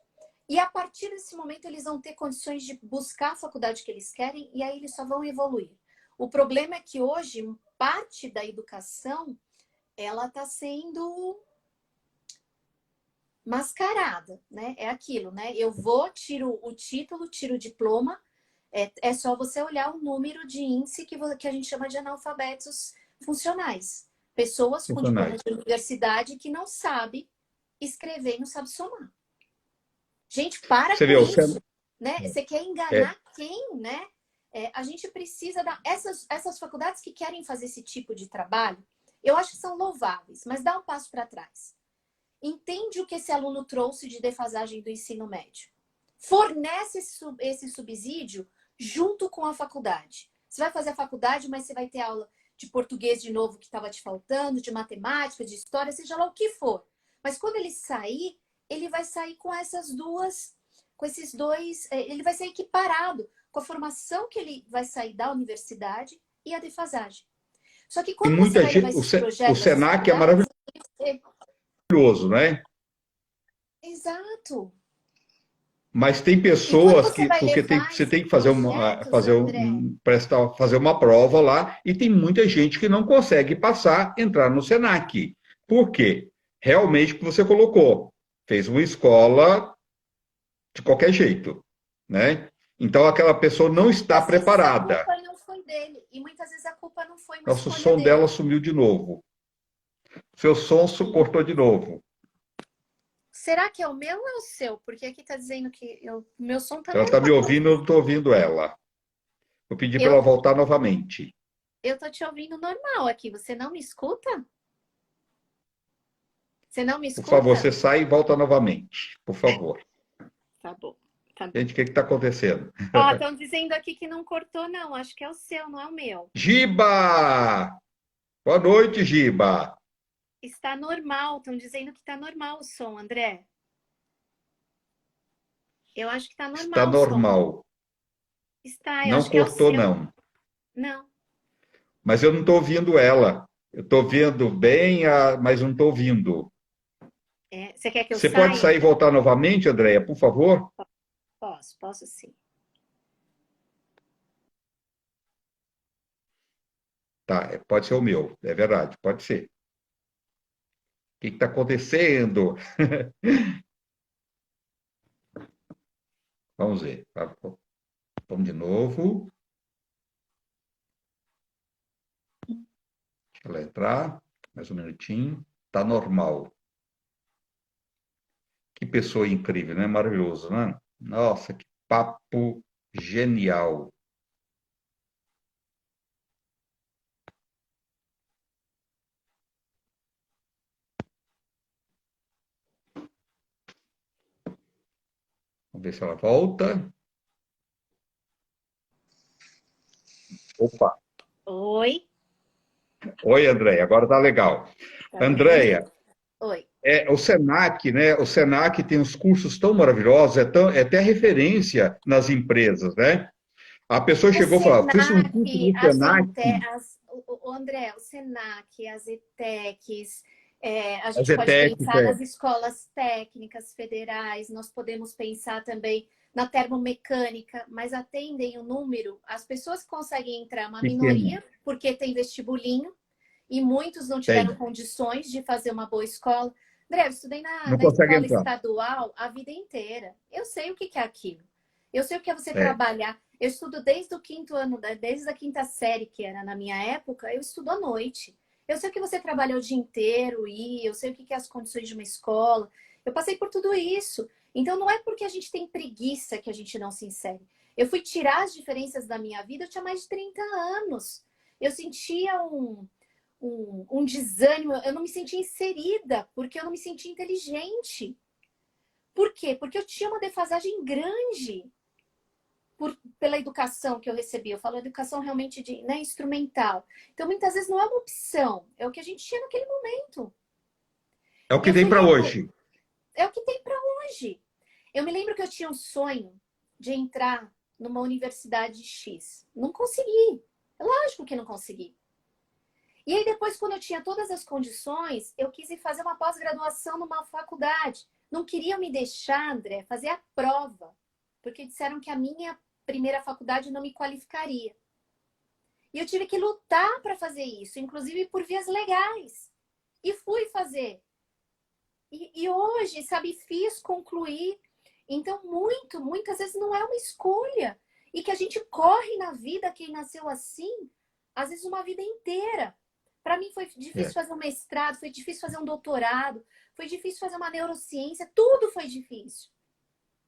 e a partir desse momento eles vão ter condições de buscar a faculdade que eles querem, e aí eles só vão evoluir. O problema é que hoje, parte da educação, ela está sendo mascarada, né? É aquilo, né? Eu vou, tiro o título, tiro o diploma, é só você olhar o número de índice que a gente chama de analfabetos funcionais. Pessoas com diploma de universidade que não sabe escrever e não sabe somar. Gente, para com isso. Né? Você quer enganar quem, né? A gente precisa dar... Essas faculdades que querem fazer esse tipo de trabalho, eu acho que são louváveis, mas dá um passo para trás. Entende o que esse aluno trouxe de defasagem do ensino médio. Fornece esse subsídio junto com a faculdade. Você vai fazer a faculdade, mas você vai ter aula de português de novo que estava te faltando, de matemática, de história, seja lá o que for. Mas quando ele sair, ele vai sair com esses dois, ele vai sair equiparado com a formação que ele vai sair da universidade e a defasagem. Só que quando muita gente, o Senac é maravilhoso, né? Exato. Mas tem pessoas que você tem que fazer uma prova lá e tem muita gente que não consegue entrar no Senac. Por quê? Realmente o que você colocou, fez uma escola de qualquer jeito, né? Então aquela pessoa não está preparada. A culpa não foi dele e muitas vezes a culpa não foi Nossa, o som dela sumiu de novo. Seu som cortou de novo. Será que é o meu ou é o seu? Porque aqui está dizendo que o meu som está... Ela está me ouvindo, eu não estou ouvindo ela. Vou pedir para ela voltar novamente. Eu estou te ouvindo normal aqui. Você não me escuta? Você não me escuta? Por favor, você sai e volta novamente. Por favor. Tá bom. Tá bom. Gente, o que está acontecendo? Ó, estão dizendo aqui que não cortou, não. Acho que é o seu, não é o meu. Giba! Boa noite, Giba. Está normal. Estão dizendo que está normal o som, André. Eu acho que está normal. Está normal. Está, eu não acho que cortou, é o seu. não. Não. Mas eu não estou ouvindo ela. Eu estou vendo bem, mas não estou ouvindo. Você quer que eu saia? Você pode sair e voltar novamente, Andréia, por favor? Posso sim. Tá, pode ser o meu, é verdade, pode ser. O que está acontecendo? Vamos ver. Vamos de novo. Deixa ela entrar. Mais um minutinho. Está normal. Que pessoa incrível, né? Maravilhoso, né? Nossa, que papo genial. Vamos ver se ela volta. Opa. Oi. Oi, Andréia. Agora tá legal. Tá Andréia. Oi. O Senac, né? O Senac tem uns cursos tão maravilhosos, é até referência nas empresas, né? A pessoa chegou e falou, fiz um curso no Senac. André, o Senac, as ETECs, a As gente pode ETECs, pensar nas escolas técnicas federais, nós podemos pensar também na termomecânica, mas atendem o número, as pessoas que conseguem entrar, uma pequeno, minoria, porque tem vestibulinho, e muitos não tiveram tem. condições de fazer uma boa escola. André, eu estudei Não na consegue escola entrar. estadual a vida inteira. Eu sei o que é aquilo. Eu sei o que é você É. trabalhar. Eu estudo desde o 5º ano, desde a 5ª série, que era na minha época, eu estudo à noite. Eu sei o que você trabalha o dia inteiro, eu sei o que é as condições de uma escola. Eu passei por tudo isso. Então, não é porque a gente tem preguiça que a gente não se insere. Eu fui tirar as diferenças da minha vida, eu tinha mais de 30 anos. Eu sentia um desânimo, eu não me sentia inserida, porque eu não me sentia inteligente. Por quê? Porque eu tinha uma defasagem grande pela educação que eu recebi. Eu falo educação realmente né, instrumental. Então, muitas vezes não é uma opção, é o que a gente tinha naquele momento. É o E que eu tem fui para lendo, hoje. é o que tem para hoje. Eu me lembro que eu tinha um sonho de entrar numa universidade X. Não consegui. É lógico que não consegui. E aí depois, quando eu tinha todas as condições, eu quis ir fazer uma pós-graduação numa faculdade. Não queriam me deixar, André, fazer a prova, porque disseram que a minha primeira faculdade não me qualificaria. E eu tive que lutar para fazer isso, inclusive por vias legais. E fui fazer. E hoje, sabe, fiz, concluí. Então, muitas vezes não é uma escolha. E que a gente corre na vida, quem nasceu assim, às vezes uma vida inteira. Para mim foi difícil fazer um mestrado, foi difícil fazer um doutorado, foi difícil fazer uma neurociência, tudo foi difícil.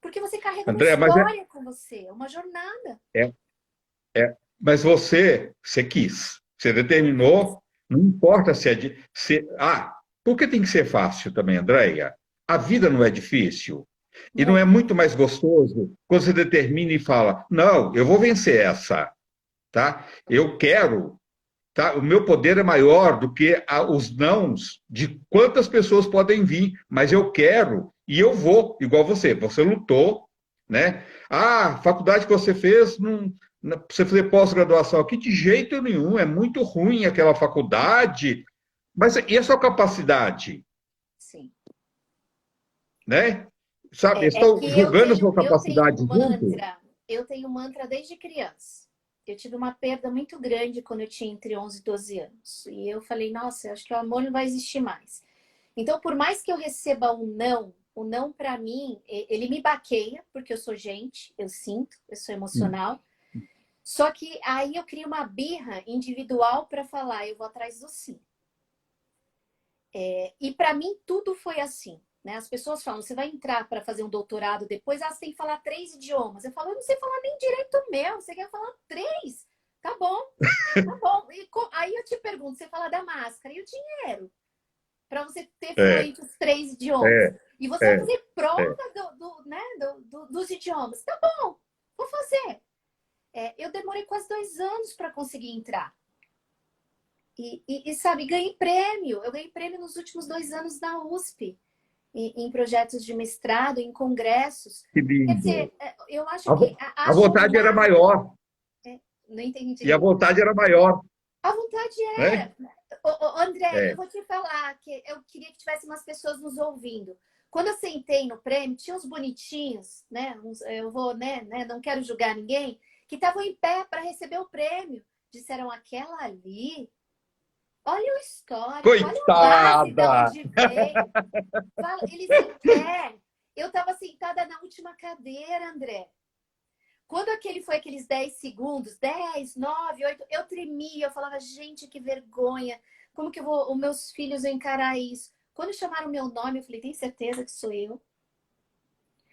Porque você carrega uma André, história com você, uma jornada. Mas você quis, você determinou, não importa se é por que tem que ser fácil também, Andréia? A vida não é difícil. E não é muito mais gostoso quando você determina e fala, não, eu vou vencer essa, tá? Eu quero, tá? O meu poder é maior do que os nãos de quantas pessoas podem vir, mas eu quero e eu vou, igual você. Você lutou, né? Ah, a faculdade que você fez, você fazer pós-graduação aqui, de jeito nenhum, é muito ruim aquela faculdade. Mas e a sua capacidade? Sim. Né? Sabe, estão julgando a sua capacidade junto? Eu tenho mantra desde criança. Eu tive uma perda muito grande quando eu tinha entre 11 e 12 anos. E eu falei, nossa, eu acho que o amor não vai existir mais. Então, por mais que eu receba o não para mim, ele me baqueia, porque eu sou gente, eu sinto, eu sou emocional. Só que aí eu crio uma birra individual para falar, eu vou atrás do sim. E para mim tudo foi assim. Né? As pessoas falam, você vai entrar para fazer um doutorado depois, você tem que falar 3 idiomas. Eu falo, eu não sei falar nem direito o meu, você quer falar 3? Tá bom, tá bom. Aí eu te pergunto, você fala da máscara e o dinheiro? Para você ter fluente os 3 idiomas. E você vai fazer prova dos idiomas. Tá bom, vou fazer. Eu demorei quase 2 anos para conseguir entrar. E sabe, ganhei prêmio. Eu ganhei prêmio nos últimos 2 anos na USP. Em projetos de mestrado, em congressos. Que lindo. Quer dizer, eu acho que... A vontade era maior. Não entendi. E a vontade era maior. A vontade era. Né? André, eu vou te falar que eu queria que tivesse umas pessoas nos ouvindo. Quando eu sentei no prêmio, tinha uns bonitinhos, né? Eu vou, né? Não quero julgar ninguém, que estavam em pé para receber o prêmio. Disseram, aquela ali... Olha o histórico, coitada! Olha a base de onde veio. Eles em pé. Eu estava sentada na última cadeira, André. Quando foi aqueles 10 segundos, 10, 9, 8, eu tremia, eu falava, gente, que vergonha. Como que os meus filhos vão encarar isso? Quando chamaram meu nome, eu falei, tem certeza que sou eu?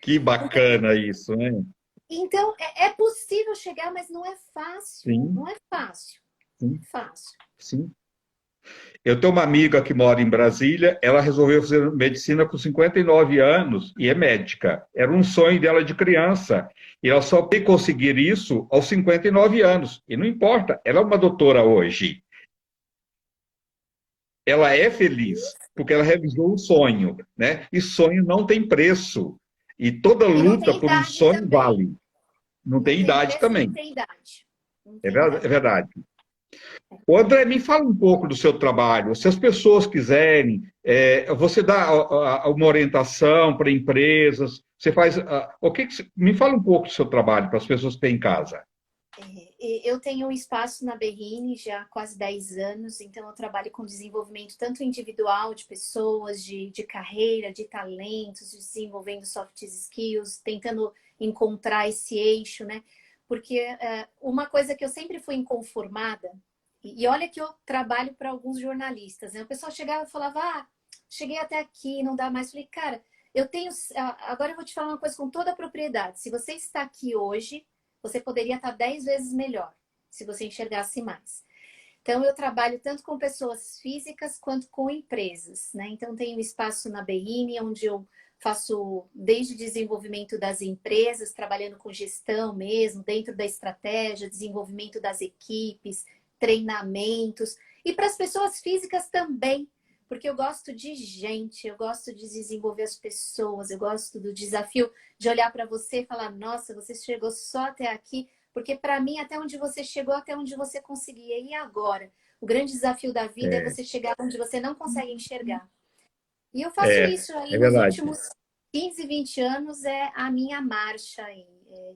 Que bacana isso, né? Então, é possível chegar, mas não é fácil. Sim. Não é fácil. Sim. É fácil. Sim. Eu tenho uma amiga que mora em Brasília, ela resolveu fazer medicina com 59 anos e é médica. Era um sonho dela de criança. E ela só veio conseguir isso aos 59 anos. E não importa, ela é uma doutora hoje. Ela é feliz, porque ela realizou um sonho, né? E sonho não tem preço. E toda luta por um sonho também vale. Não tem idade também. Não tem idade. É verdade. Ô, André, me fala um pouco do seu trabalho. Se as pessoas quiserem, você dá uma orientação para empresas, você faz. Me fala um pouco do seu trabalho para as pessoas que têm em casa. Eu tenho um espaço na Berrine já há quase 10 anos, então eu trabalho com desenvolvimento tanto individual de pessoas, de carreira, de talentos, desenvolvendo soft skills, tentando encontrar esse eixo, né? Porque uma coisa que eu sempre fui inconformada, e olha que eu trabalho para alguns jornalistas, né? O pessoal chegava e falava, cheguei até aqui, não dá mais. Falei, cara, eu tenho... Agora eu vou te falar uma coisa com toda a propriedade. Se você está aqui hoje, você poderia estar 10 vezes melhor, se você enxergasse mais. Então, eu trabalho tanto com pessoas físicas quanto com empresas, né? Então, tenho um espaço na Berrine, onde eu faço desde desenvolvimento das empresas, trabalhando com gestão mesmo, dentro da estratégia, desenvolvimento das equipes, treinamentos. E para as pessoas físicas também, porque eu gosto de gente, eu gosto de desenvolver as pessoas, eu gosto do desafio de olhar para você e falar, nossa, você chegou só até aqui, porque para mim, até onde você chegou, até onde você conseguia. E agora? O grande desafio da vida é você chegar onde você não consegue enxergar. E eu faço isso aí nos verdade. últimos 15, 20 anos, é a minha marcha aí,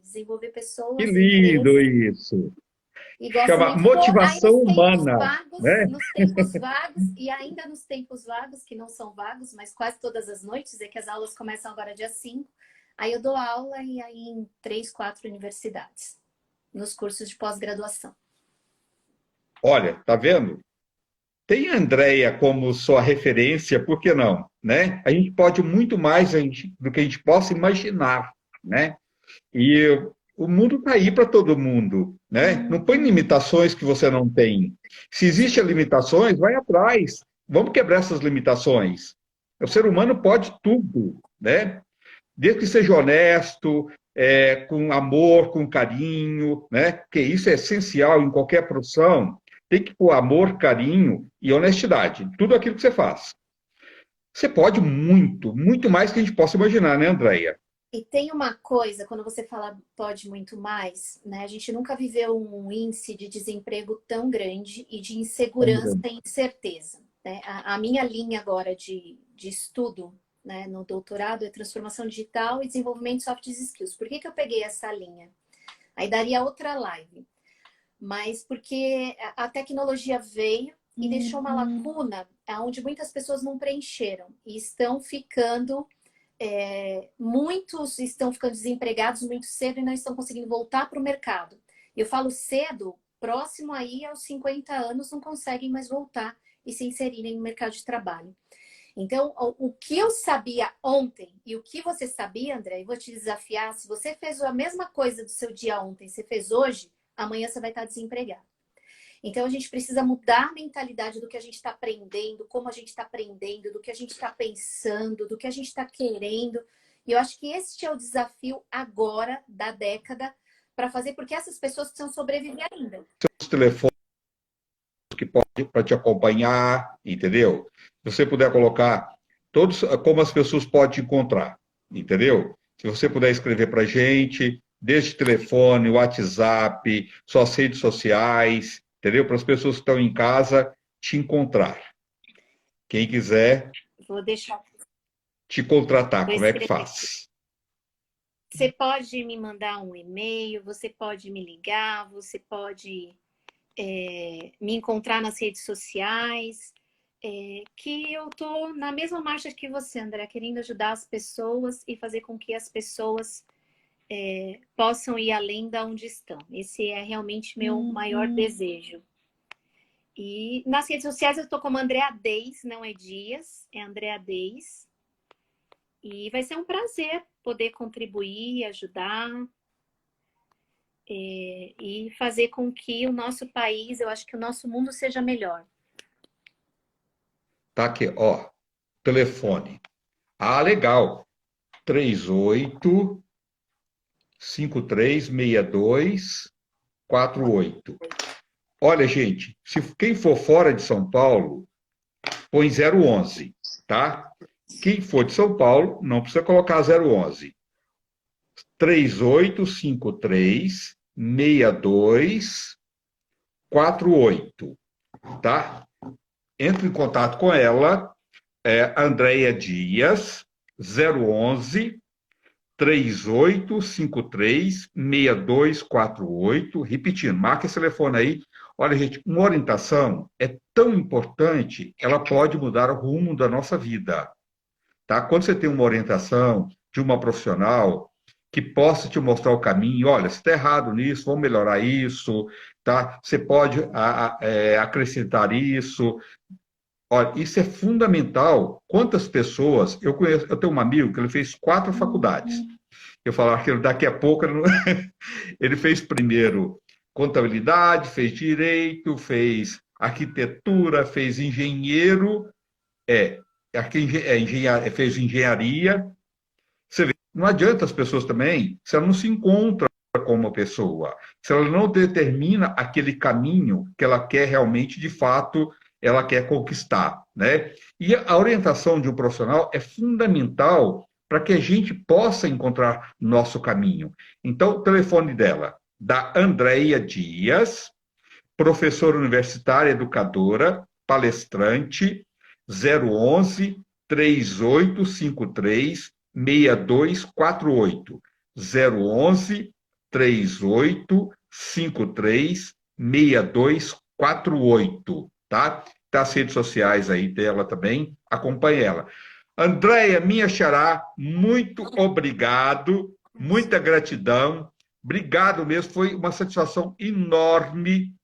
desenvolver pessoas, Que lindo empresas. isso! E gosto Chama muito motivação humana, né? nos tempos vagos, e ainda nos tempos vagos, que não são vagos, mas quase todas as noites, é que as aulas começam agora dia 5. Aí eu dou aula e aí em 3, 4 universidades, nos cursos de pós-graduação. Olha, tá vendo? Tem a Andrea como sua referência, por que não? Né? A gente pode muito mais do que a gente possa imaginar, né? E o mundo está aí para todo mundo, né? Não põe limitações que você não tem. Se existem limitações, vai atrás. Vamos quebrar essas limitações. O ser humano pode tudo, né? Desde que seja honesto, com amor, com carinho, né? Porque isso é essencial em qualquer profissão. Tem que pôr amor, carinho e honestidade. Tudo aquilo que você faz. Você pode muito, muito mais que a gente possa imaginar, né, Andréia? E tem uma coisa, quando você fala pode muito mais, né? A gente nunca viveu um índice de desemprego tão grande e de insegurança e incerteza. Né? A minha linha agora de estudo, né, no doutorado é transformação digital e desenvolvimento de soft skills. Por que eu peguei essa linha? Aí daria outra live. Mas porque a tecnologia veio e deixou uma lacuna onde muitas pessoas não preencheram e estão ficando... muitos estão ficando desempregados muito cedo e não estão conseguindo voltar para o mercado. Eu falo cedo, próximo aí aos 50 anos, não conseguem mais voltar e se inserirem no mercado de trabalho. Então, o que eu sabia ontem e o que você sabia, André, eu vou te desafiar, se você fez a mesma coisa do seu dia ontem, você fez hoje, amanhã você vai estar desempregado. Então, a gente precisa mudar a mentalidade do que a gente está aprendendo, como a gente está aprendendo, do que a gente está pensando, do que a gente está querendo. E eu acho que este é o desafio agora, da década, para fazer, porque essas pessoas precisam sobreviver ainda. Seus telefones que podem para te acompanhar, entendeu? Se você puder colocar todos como as pessoas podem te encontrar, entendeu? Se você puder escrever para a gente, desde telefone, WhatsApp, suas redes sociais, entendeu? Para as pessoas que estão em casa te encontrar. Quem quiser vou deixar te contratar, como é que faz? Você pode me mandar um e-mail, você pode me ligar, você pode me encontrar nas redes sociais, que eu tô na mesma marcha que você, André, querendo ajudar as pessoas e fazer com que as pessoas possam ir além de onde estão. Esse é realmente meu maior desejo. E nas redes sociais eu estou como Andrea Deis, não é Dias, é Andrea Deis. E vai ser um prazer poder contribuir, ajudar e fazer com que o nosso país, eu acho que o nosso mundo seja melhor. Tá aqui, ó, telefone. Ah, legal. 38 5362 48. Olha, gente, se quem for fora de São Paulo, põe 011, tá? Quem for de São Paulo, não precisa colocar 011. 3853 62 48. tá? Entre em contato com ela, Andréia Dias, 011 3853 6248, repetindo, marca esse telefone aí. Olha, gente, uma orientação é tão importante, ela pode mudar o rumo da nossa vida, tá? Quando você tem uma orientação de uma profissional que possa te mostrar o caminho, olha, você está errado nisso, vamos melhorar isso, tá? Você pode acrescentar isso. Olha, isso é fundamental. Quantas pessoas... Eu conheço, eu tenho um amigo que ele fez 4 faculdades. Eu falava que daqui a pouco ele fez primeiro contabilidade, fez direito, fez arquitetura, fez engenheiro, fez engenharia. Você vê, não adianta as pessoas também, se ela não se encontra como uma pessoa, se ela não determina aquele caminho que ela quer realmente, de fato, ela quer conquistar, né? E a orientação de um profissional é fundamental para que a gente possa encontrar nosso caminho. Então, o telefone dela, da Andréia Dias, professora universitária, educadora, palestrante, 011 3853 6248. 011 3853 6248, tá? Tá as redes sociais aí dela também, acompanhe ela. Andréia, minha xará, muito obrigado, muita gratidão, obrigado mesmo, foi uma satisfação enorme.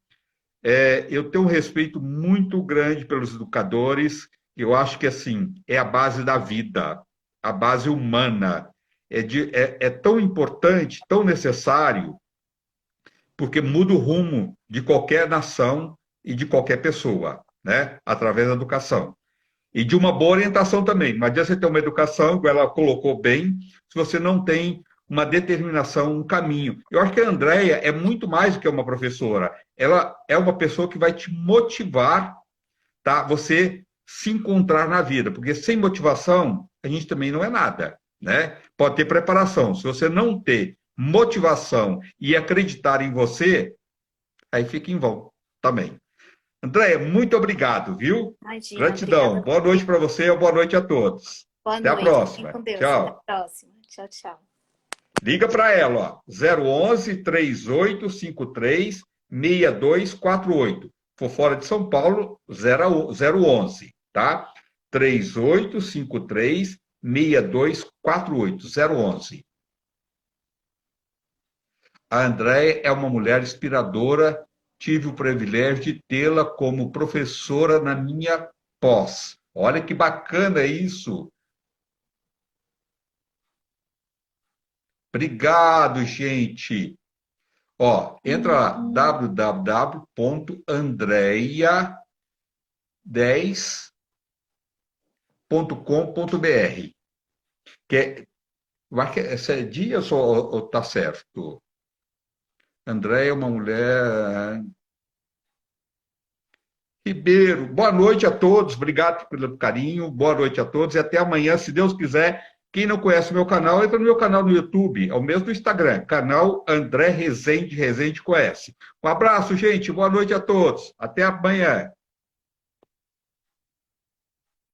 Eu tenho um respeito muito grande pelos educadores, eu acho que, assim, é a base da vida, a base humana, é tão importante, tão necessário, porque muda o rumo de qualquer nação e de qualquer pessoa, né? Através da educação. E de uma boa orientação também. Não adianta você ter uma educação, como ela colocou bem, se você não tem uma determinação, um caminho. Eu acho que a Andréia é muito mais do que uma professora. Ela é uma pessoa que vai te motivar, tá? Você se encontrar na vida, porque sem motivação, a gente também não é nada, né? Pode ter preparação. Se você não ter motivação e acreditar em você, aí fica em vão também. Andréia, muito obrigado, viu? Imagina, Gratidão. Boa noite para você, boa noite a todos. Boa Até a noite. próxima. Com Deus. Tchau. Até a próxima. Tchau, tchau. Liga para ela, ó, 011 3853 6248. For fora de São Paulo, 011, tá? 3853 6248, 011. A Andréia é uma mulher inspiradora. Tive o privilégio de tê-la como professora na minha pós. Olha que bacana isso. Obrigado, gente. Ó, entra lá, www.andreia10.com.br. Esse é Dias ou tá certo? Andréia é uma mulher... Ribeiro, boa noite a todos, obrigado pelo carinho, boa noite a todos e até amanhã, se Deus quiser. Quem não conhece o meu canal, entra no meu canal no YouTube, é o mesmo do Instagram, canal André Rezende, Rezende conhece. Um abraço, gente, boa noite a todos, até amanhã.